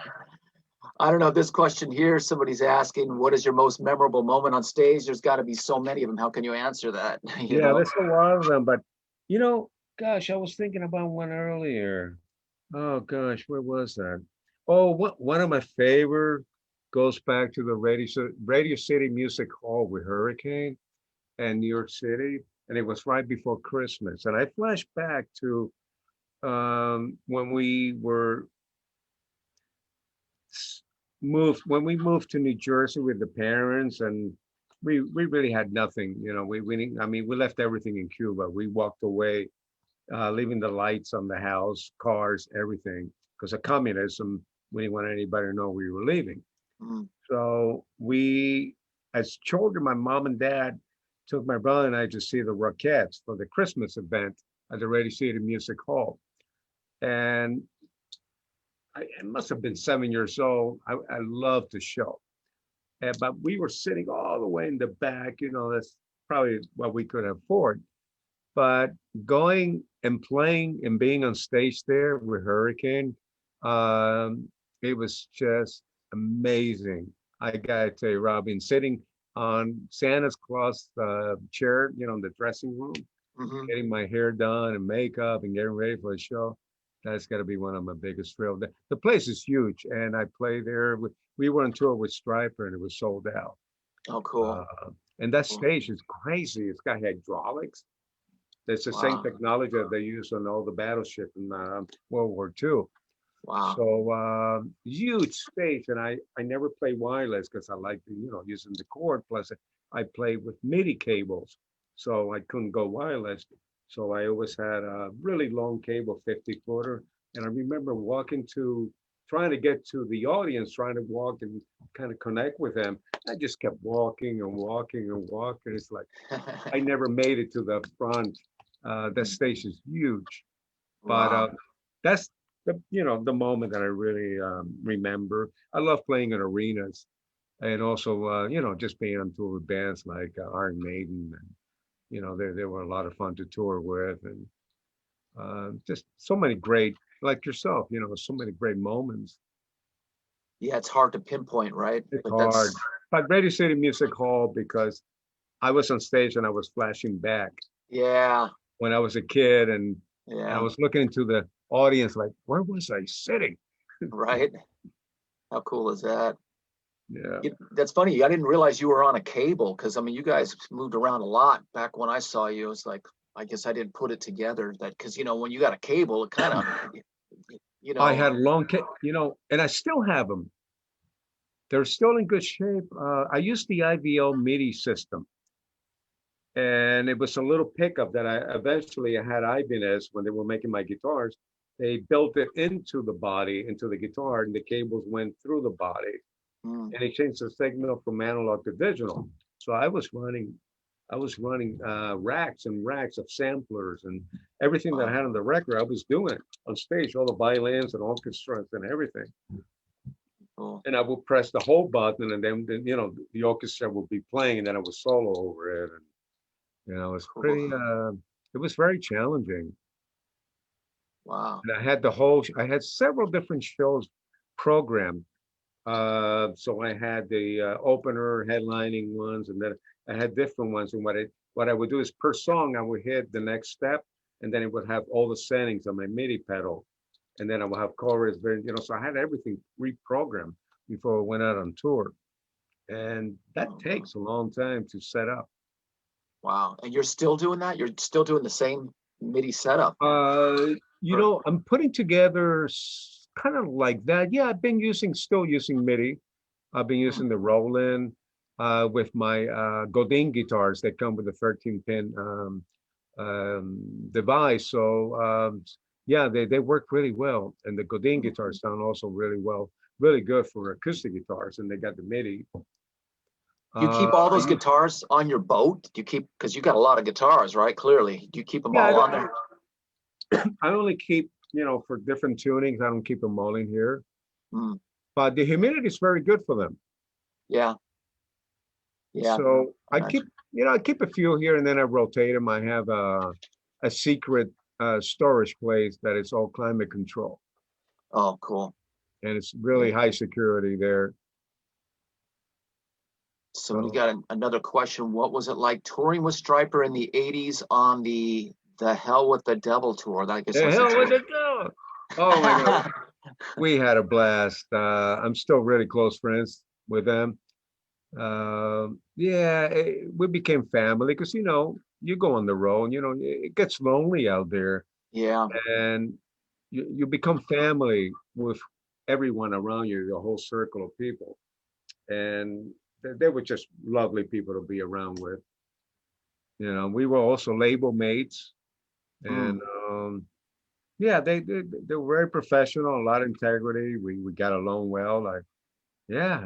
I don't know, this question here, somebody's asking, what is your most memorable moment on stage? There's got to be so many of them. How can you answer that? You Yeah, know? there's a lot of them, but gosh, I was thinking about one earlier. Oh gosh, where was that? Oh, one of my favorite goes back to the Radio City Music Hall with Hurricane and New York City, and it was right before Christmas. And I flashed back to when we were when we moved to New Jersey with the parents, and we really had nothing. We didn't, I mean, we left everything in Cuba. We walked away, leaving the lights on the house, cars, everything, because of communism. We didn't want anybody to know we were leaving. Mm. So we, as children, my mom and dad took my brother and I to see the Rockettes for the Christmas event at the Radio City Music Hall. And I must have been 7 years old. I loved the show. But we were sitting all the way in the back, that's probably what we could afford. But going and playing and being on stage there with Hurricane, it was just amazing. I gotta tell you, Robin, sitting on Santa Claus chair, in the dressing room, Mhm. getting my hair done and makeup and getting ready for the show. That's got to be one of my biggest thrills. The place is huge, and I play there. We were on tour with Striper, and it was sold out. Oh, cool. And that Cool. stage is crazy. It's got hydraulics. It's the same Wow. technology that they use on all the battleship in World War II. Wow. So huge stage, and I never play wireless because I like using the cord. Plus, I play with MIDI cables, so I couldn't go wireless. So I always had a really long cable, 50-footer, and I remember trying to get to the audience, trying to walk and kind of connect with them. I just kept walking and walking and walking. It's like I never made it to the front. That stage is huge, but Wow. that's the moment that I really remember. I love playing in arenas, and also just being on tour with bands like Iron Maiden, and they were a lot of fun to tour with, and just so many great, like yourself, so many great moments. Yeah, it's hard to pinpoint, right? It's But that's, hard, but Radio City Music Hall, because I was on stage and I was flashing back yeah, when I was a kid, and I yeah, was looking into the audience like, where was I sitting? right. How cool is that? Yeah. That's funny. I didn't realize you were on a cable because I mean, you guys moved around a lot back when I saw you. It's like, I guess I didn't put it together that because when you got a cable, it kind of, you I know, had and I still have them. They're still in good shape. I used the IVL MIDI system, and it was a little pickup that I eventually I had Ibanez when they were making my guitars. They built it into the body, into the guitar, and the cables went through the body, mm, and it changed the signal from analog to digital. So I was running racks and racks of samplers and everything that I had on the record. I was doing it on stage, all the violins and orchestras and everything. cool. And I would press the hold button, and then the orchestra would be playing, and then I would solo over it. And it was Cool. pretty. It was very challenging. Wow. And I had several different shows programmed. So I had the opener, headlining ones, and then I had different ones. And what I would do is per song, I would hit the next step, and then it would have all the settings on my MIDI pedal, and then I would have chorus. So I had everything reprogrammed before I went out on tour, and that takes a long time to set up. Wow. And you're still doing that? You're still doing the same MIDI setup? I'm putting together kind of like that. Yeah, still using MIDI. I've been using the Roland with my Godin guitars that come with a 13-pin device. So yeah, they work really well, and the Godin guitars sound also really well, really good for acoustic guitars, and they got the MIDI. You keep all those guitars on your boat? Do you keep, because you got a lot of guitars, right? Clearly. Do you keep them Yeah, all on there? I only keep, for different tunings, I don't keep them all in here. Mm, But the humidity is very good for them. yeah. Yeah. So I keep a few here, and then I rotate them. I have a secret storage place that is all climate control. Oh, cool. and it's really high security there. So we got another question. What was it like touring with Stryper in the 80s on the Hell with the Devil tour? I guess The that's the hell with tour. it go! Oh my God, we had a blast. I'm still really close friends with them. Yeah, we became family because you go on the road, it gets lonely out there, Yeah, and you become family with everyone around you, the whole circle of people, and they were just lovely people to be around with. We were also label mates, mm, and yeah, they were very professional, a lot of integrity. We got along well. Like, yeah,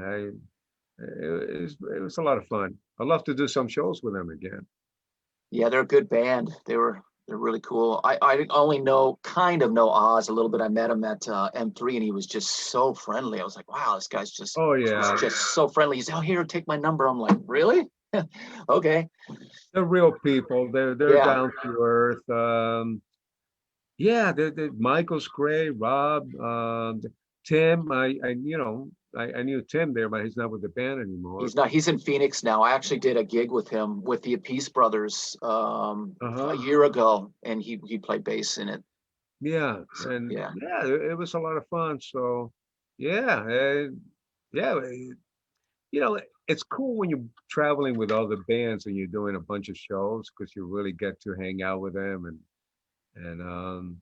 it was a lot of fun. I'd love to do some shows with them again. yeah, they're a good band. They're really cool. I only kind of know Oz a little bit. I met him at M3, and he was just so friendly. I was like, wow, this guy's Oh yeah, just so friendly. He's out here, take my number. I'm like, really? Okay. they're real people. They're Yeah. down to earth. Yeah, Michael's great. Rob, Tim. I knew Tim there, but he's not with the band anymore. He's not. He's in Phoenix now. I actually did a gig with him with the Peace Brothers a Uh-huh. year ago, and he played bass in it. Yeah, So, and yeah, yeah, it was a lot of fun. So, yeah, yeah, it's cool when you're traveling with other bands and you're doing a bunch of shows because you really get to hang out with them and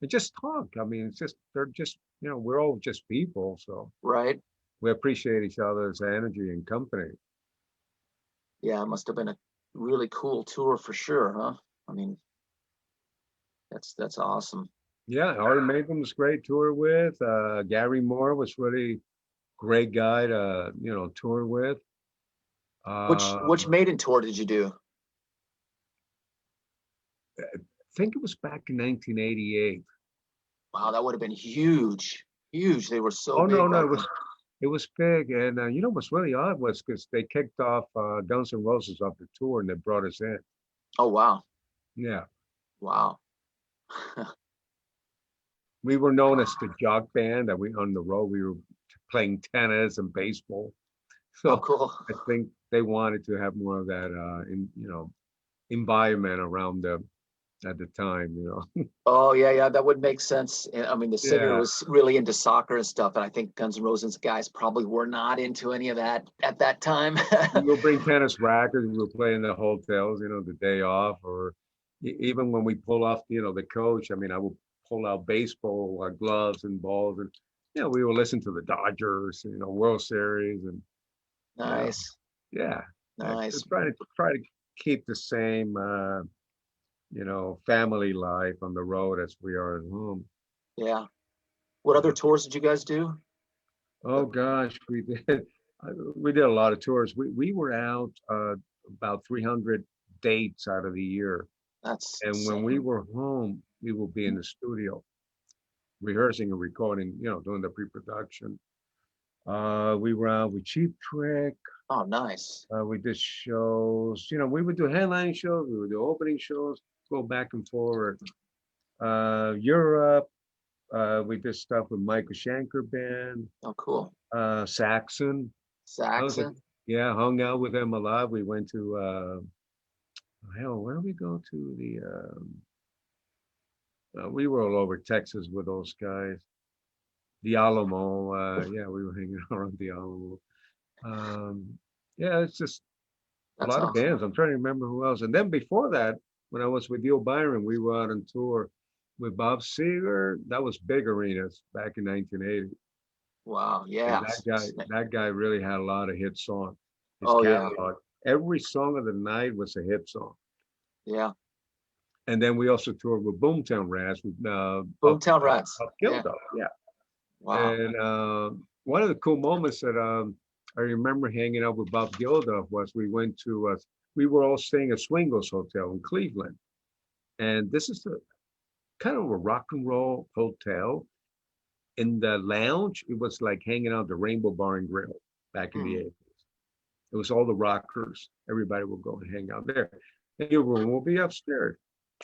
just talk. I mean, they're just we're all just people, so right. we appreciate each other's energy and company. Yeah, it must have been a really cool tour for sure, huh? I mean, that's awesome. Yeah, Iron Maiden was great tour with. Gary Moore was really great guy to tour with. Which I Maiden tour did you do? think it was back in 1988. Wow, that would have been huge, huge. They were so Oh no, big no, back it then. was it was big, and what's really odd was because they kicked off Guns N' Roses off the tour and they brought us in. Oh wow, Yeah, wow. we were known as the jock band. That we on the road we were playing tennis and baseball. Oh So cool. I think they wanted to have more of that environment around them at the time. Oh yeah, yeah, that would make sense. I mean, the singer Yeah, was really into soccer and stuff, and I think Guns N' Roses guys probably were not into any of that at that time. we'll bring tennis rackets. We'll play in the hotels, the day off, or even when we pull off, the coach. I mean, I will pull out baseball gloves and balls, and we will listen to the Dodgers, World Series, and you know, Nice, yeah, nice. try to keep the same, family life on the road as we are at home. Yeah. What other tours did you guys do? Oh gosh, we did. We did a lot of tours. We were out about 300 dates out of the year. That's And when we insane. were home, we will be in the studio rehearsing and recording, doing the pre-production. We were out with Cheap Trick. Oh, nice. We did shows. We would do headline shows. We would do opening shows, go back and forward. Europe. We did stuff with Michael Schenker Band. Oh, cool. Saxon. I was like, Saxon. yeah, hung out with them a lot. We went to hell, where did we go to? We were all over Texas with those guys. The Alamo. Yeah, we were hanging around the Alamo. Yeah, it's just a That's lot of awesome. bands. I'm trying to remember who else. And then before that, when I was with Neil Byron, we were out on tour with Bob Seger. That was big arenas back in 1980. Wow. And Yeah. that guy really had a lot of hit songs. His Oh, yeah. catalog, every song of the night was a hit song. Yeah. And then we also toured with Boomtown Rats with Boomtown Rats. Up Yeah. Gildo, yeah. Wow. And one of the cool moments that I remember hanging out with Bob Geldof was we were all staying at Swingo's Hotel in Cleveland, and this is kind of a rock and roll hotel. In the lounge, it was like hanging out at the Rainbow Bar and Grill back in the Hmm. 80s. It was all the rockers. Everybody would go and hang out there. And your room will be upstairs.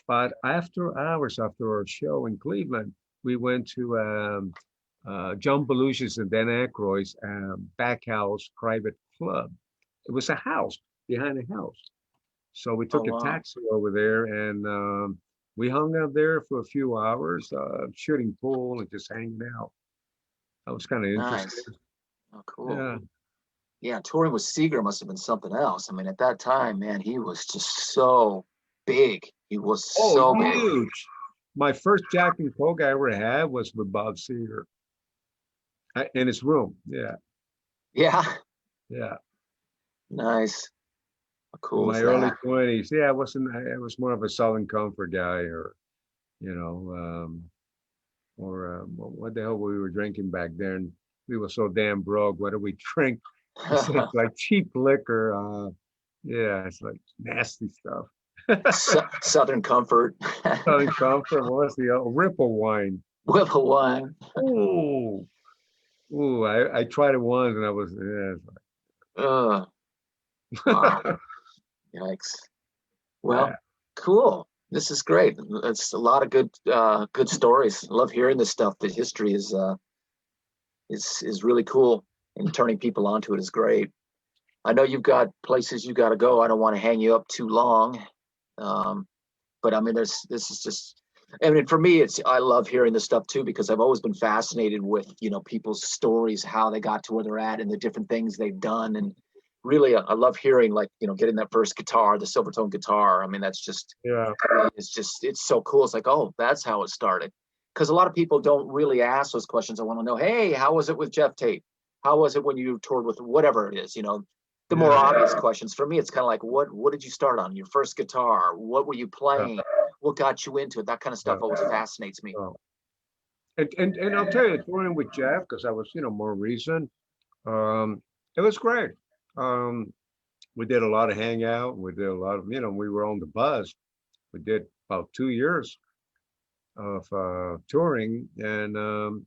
But after hours, after our show in Cleveland, we went to John Belushi's and Dan Aykroyd's back house private club. It was a house behind a house. So we Oh, took a wow. taxi over there and we hung out there for a few hours, shooting pool and just hanging out. That was kind of interesting. Nice. Oh, cool. Yeah. Yeah, touring with Seeger must have been something else. I mean, at that time, man, he was just so big. He was Oh, so big. huge. My first Jack and Coke I ever had was with Bob Seger in his room. Yeah. Yeah, Yeah. nice. How In cool is my early that? 20s. Yeah, I was more of a Southern Comfort guy or, you know, what the hell we were drinking back then. We were so damn broke. What do we drink? It's like cheap liquor. Yeah, it's like nasty stuff. Southern Comfort. Southern Comfort. What was the Ripple wine? With a wine. Ooh, ooh. I tried it once and I was yeah. Uh, wow. Yikes. Yeah. Well, cool. This is great. It's a lot of good stories. Love hearing this stuff. The history is really cool, and turning people onto it is great. I know you've got places you got to go. I don't want to hang you up too long. Um, but I mean, this is just, I mean, for me, it's, I love hearing this stuff too, because I've always been fascinated with, people's stories, how they got to where they're at and the different things they've done. And really, I love hearing, like, getting that first guitar, the Silvertone guitar. I mean, that's just, Yeah. it's so cool. It's like, oh, that's how it started. Because a lot of people don't really ask those questions. I want to know, hey, how was it with Jeff Tate? How was it when you toured with whatever it is? The more Yeah. obvious questions. For me, it's kind of like, what did you start on? Your first guitar? What were you Yeah. playing? What got you into it? That kind of stuff Yeah. always fascinates me. Oh. And I'll tell you, touring with Jeff, because I was, more recent, it was great. Um, we did a lot of hangout. We did a lot of, we were on the bus. We did about 2 years of touring, and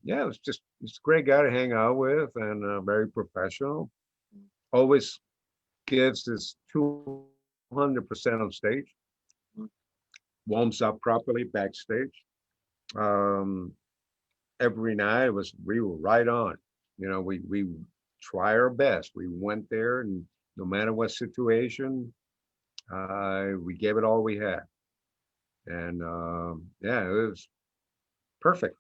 yeah, it's a great guy to hang out with, and very professional. Always gives his 200% on stage. Warms up properly backstage. Um, every night we were right on. We try our best. We went there, and no matter what situation, we gave it all we had, and yeah, it was perfect.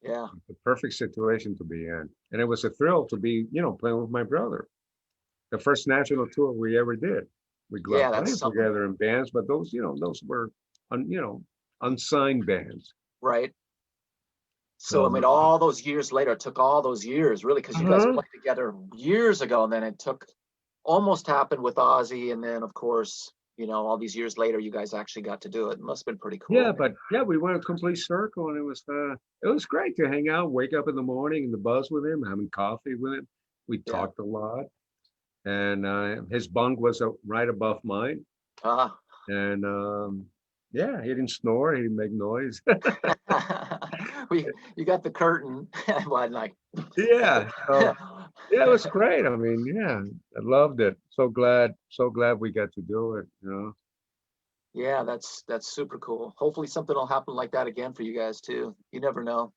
Yeah. The perfect situation to be in. And it was a thrill to be, playing with my brother. The first national tour we ever did. We grew Yeah, up that's playing something, together in bands, but those were, unsigned bands. right? So, I So, mean, all those years later, it took all those years, really, because you guys uh-huh. played together years ago, and then it took almost happened with Ozzy, and then, of course, all these years later, you guys actually got to do it. It must have been pretty Yeah, cool. but yeah, we went a complete circle, and it was great to hang out, wake up in the morning, and the buzz with him, having coffee with him. We Yeah. talked a lot, and his bunk was right above mine, Ah. and yeah, he didn't snore, he didn't make noise. You got the curtain. Well, like, Yeah, so yeah, it was great. I mean, yeah, I loved it. So glad we got to do it. yeah, that's super cool. Hopefully something will happen like that again for you guys too. You never know.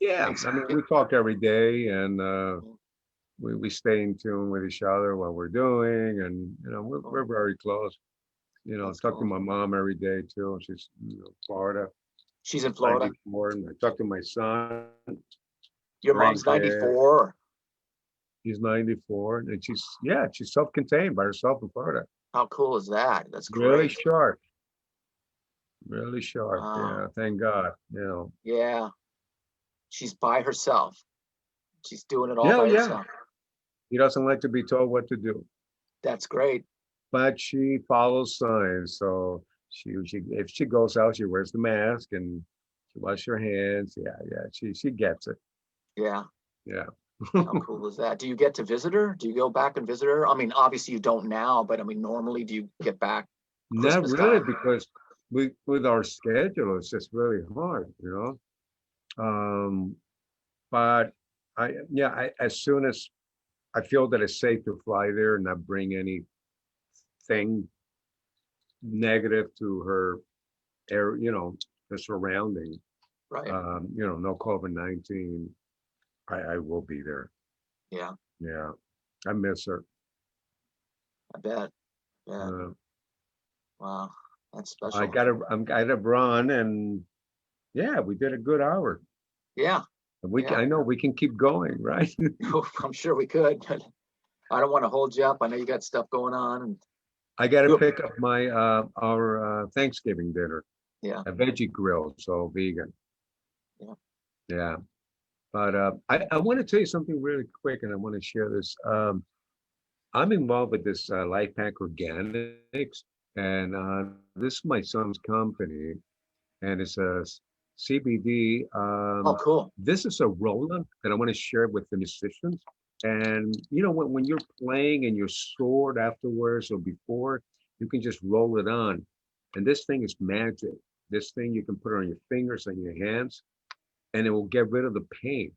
Yeah, Makes I mean, we talk every day, and we stay in tune with each other, what we're doing, and we're cool. very close. I That's talk to cool. my mom every day too. She's Florida, She's in Florida. 94, and I talk to my son, Your mom's grandkid. 94. He's 94, and she's self-contained by herself in Florida. How cool is that? That's Really great. sharp, really sharp. Wow. Yeah, thank God. Yeah. She's by herself. She's doing it all Yeah, by yeah. herself. He doesn't like to be told what to do, That's great. but she follows signs. So she if she goes out, she wears the mask and she washes her hands. Yeah, yeah. She gets it. Yeah. Yeah. How cool is that? Do you get to visit her? Do you go back and visit her? I mean, obviously you don't now, but I mean, normally do you get back Not Christmas really, time? because with our schedule, it's just really hard. But as soon as I feel that it's safe to fly there and not bring anything negative to her air, the surrounding. Right. No COVID-19. I will be there. Yeah, Yeah, I miss her. I bet. Yeah. Uh, Wow. That's I special. gotta run, and yeah, we did a good hour. Yeah. And Yeah. I know we can keep going, right? I'm sure we could, but I don't want to hold you up. I know you got stuff going on and I gotta Yep. pick up my our Thanksgiving dinner, Yeah. a veggie grill, so vegan. Yeah. Yeah, but I want to tell you something really quick, and I want to share this. I'm involved with this Life Pack Organics, and this is my son's company, and it's a CBD. Oh, cool. This is a roll-on that I want to share with the musicians. And you know, when you're playing and you're sore afterwards or before, you can just roll it on. And this thing is magic. This thing you can put on your fingers and your hands, and it will get rid of the pain.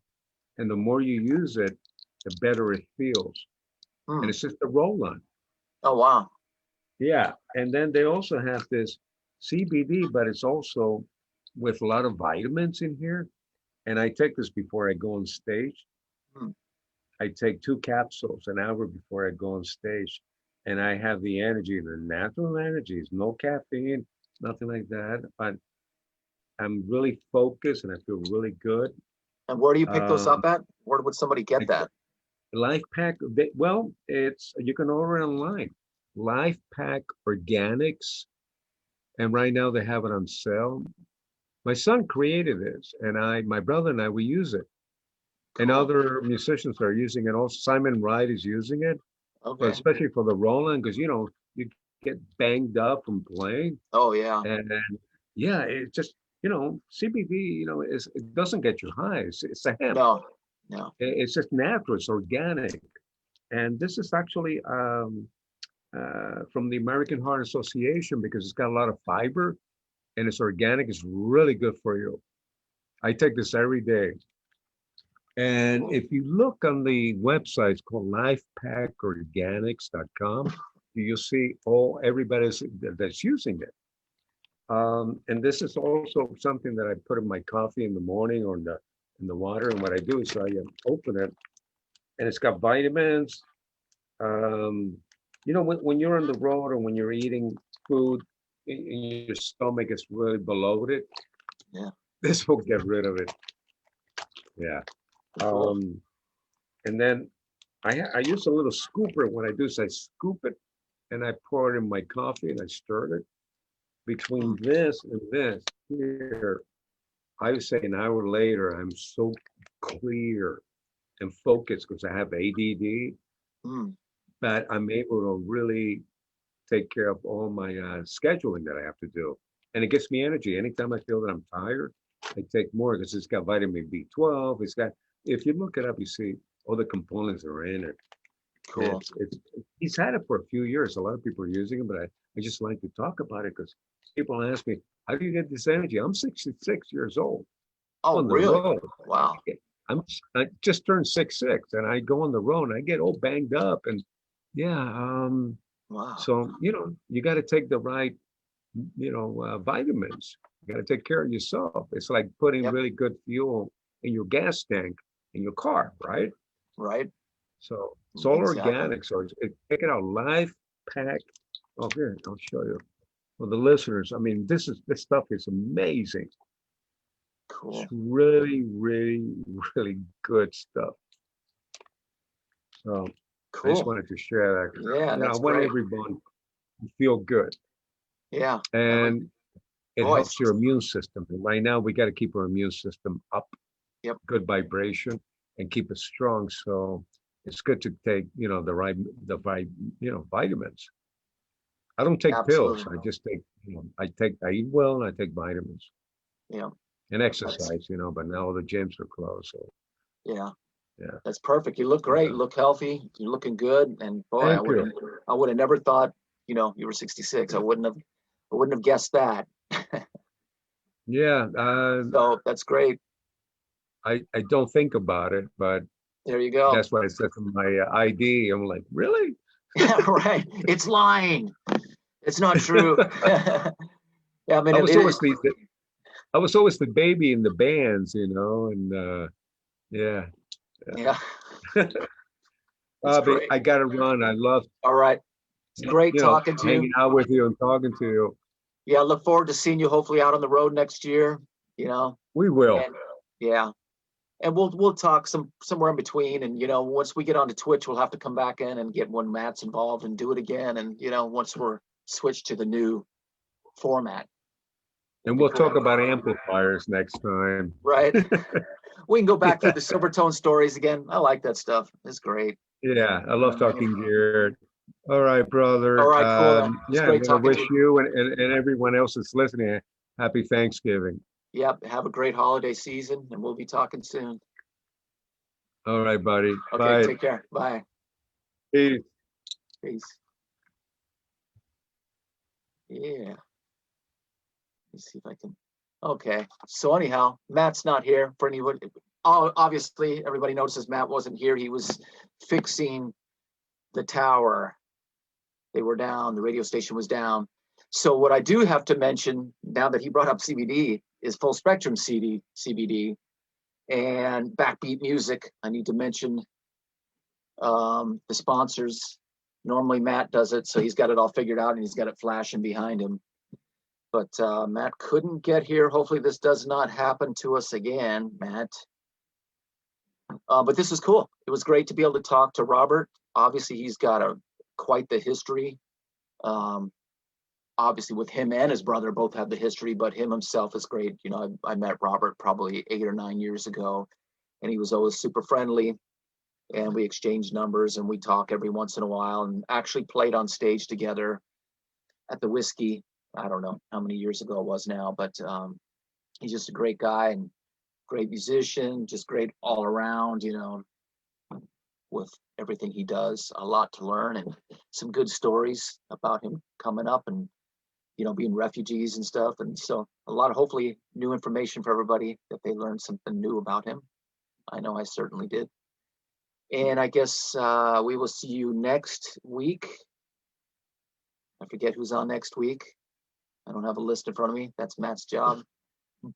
And the more you use it, the better it feels. And Hmm. it's just a roll-on. Oh, wow. Yeah. And then they also have this CBD, but it's also with a lot of vitamins in here. And I take this before I go on stage. Hmm. I take 2 capsules an hour before I go on stage. And I have the energy, the natural energies, no caffeine, nothing like that. But I'm really focused and I feel really good. And where do you pick those Um, up at? Where would somebody I get t- that? Life Pack, well, it's you can order it online. Life Pack Organics, and right now they have it on sale. My son created this, and my brother and I, we use it. And Cool. other musicians are using it. Also, Simon Wright is using it, but Okay. especially for the Roland, because you know you get banged up from playing, Oh, yeah. and yeah, it just CBD, it doesn't get you high. It's a hemp. No, no. It's just natural. It's organic, and this is actually from the American Heart Association because it's got a lot of fiber and it's organic. It's really good for you. I take this every day. And Cool. if you look on the website, it's called lifepackorganics.com. You'll see everybody that's using it. And this is also something that I put in my coffee in the morning or in the water. And what I do is I open it, and it's got vitamins. Um, when you're on the road or when you're eating food, and your stomach is really bloated, Yeah. this will get rid of it. Yeah. Cool. And then I use a little scooper. What I do is I scoop it and I pour it in my coffee and I stir it. Between this and this here, I would say an hour later, I'm so clear and focused because I have ADD, Mm. but I'm able to really take care of all my scheduling that I have to do. And it gives me energy. Anytime I feel that I'm tired, I take more because it's got vitamin B12. If you look it up, you see all the components are in it. Cool. He's had it for a few years. A lot of people are using it, but I just like to talk about it because people ask me, how do you get this energy? I'm 66 years old Oh, on the really? road. Wow. I just turned 66 and I go on the road and I get all banged up and yeah. Wow. So, you got to take the right, vitamins. You got to take care of yourself. It's like putting Yep. really good fuel in your gas tank in your car, right? Right. So it's all Exactly. organic. So check it out. Life Pack. Oh, here, I'll show you. For the listeners, I mean, this stuff is amazing. Cool. It's really, really, really good stuff. So I just Cool. wanted to share that. 'Cause, Yeah, I that's want great. everyone to feel good. Yeah. And it Voice. helps your immune system. And right now, we got to keep our immune system up, Yep. good vibration, and keep it strong. So it's good to take, vitamins. I don't take pills. Absolutely. I just take, I eat well and I take vitamins Yeah. and That's exercise, but now the gyms are closed. So yeah. yeah. That's perfect. You look great. Yeah. You look healthy. You're looking good. And boy, Thank you. I would have never thought, you were 66. I wouldn't have guessed that. Yeah. So that's great. I don't think about it, but There you go. that's what it says in my ID. I'm like, really? Yeah, right. It's lying. It's not true. Yeah, I mean, I it was is. always the baby in the bands, and yeah. Yeah, it's Bobby, great. I got to run. I love, All right. It's great talking to hanging you. out with you and talking to you. Yeah, I look forward to seeing you hopefully out on the road next year, you know. We will. And yeah. And we'll talk somewhere in between. And once we get onto Twitch, we'll have to come back in and get when Matt's involved and do it again. And once we're switched to the new format. And Be we'll great. talk about amplifiers next time. Right. We can go back through the Silvertone stories again. I like that stuff. It's great. Yeah, I love talking gear. All right, All brother. right, cool. Then. It's Yeah, I'm great going to talking wish to you. you and everyone else that's listening a happy Thanksgiving. Yep. Have a great holiday season, and we'll be talking soon. All right, buddy. Okay. Bye. Take care. Bye. Peace. Peace. Yeah. Let's see if I can. Okay. So anyhow, Matt's not here for anyone. Obviously, everybody notices Matt wasn't here. He was fixing the tower. They were down. The radio station was down. So what I do have to mention now that he brought up CBD is Full Spectrum CBD and Backbeat Music. I need to mention the sponsors. Normally Matt does it, so he's got it all figured out and he's got it flashing behind him. But Matt couldn't get here. Hopefully this does not happen to us again, Matt. But this was cool. It was great to be able to talk to Robert. Obviously, he's got quite the history. Obviously, with him and his brother both have the history, but him himself is great. I met Robert probably 8 or 9 years ago, and he was always super friendly. And we exchanged numbers and we talk every once in a while, and actually played on stage together at the Whiskey. I don't know how many years ago it was now, but he's just a great guy and great musician, just great all around, with everything he does. A lot to learn and some good stories about him coming up and, being refugees and stuff. And so a lot of hopefully new information for everybody that they learned something new about him. I know I certainly did. And I guess we will see you next week. I forget who's on next week. I don't have a list in front of me. That's Matt's job.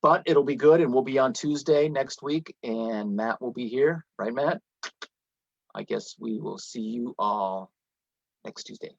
But it'll be good, and we'll be on Tuesday next week, and Matt will be here. Right, Matt? I guess we will see you all next Tuesday.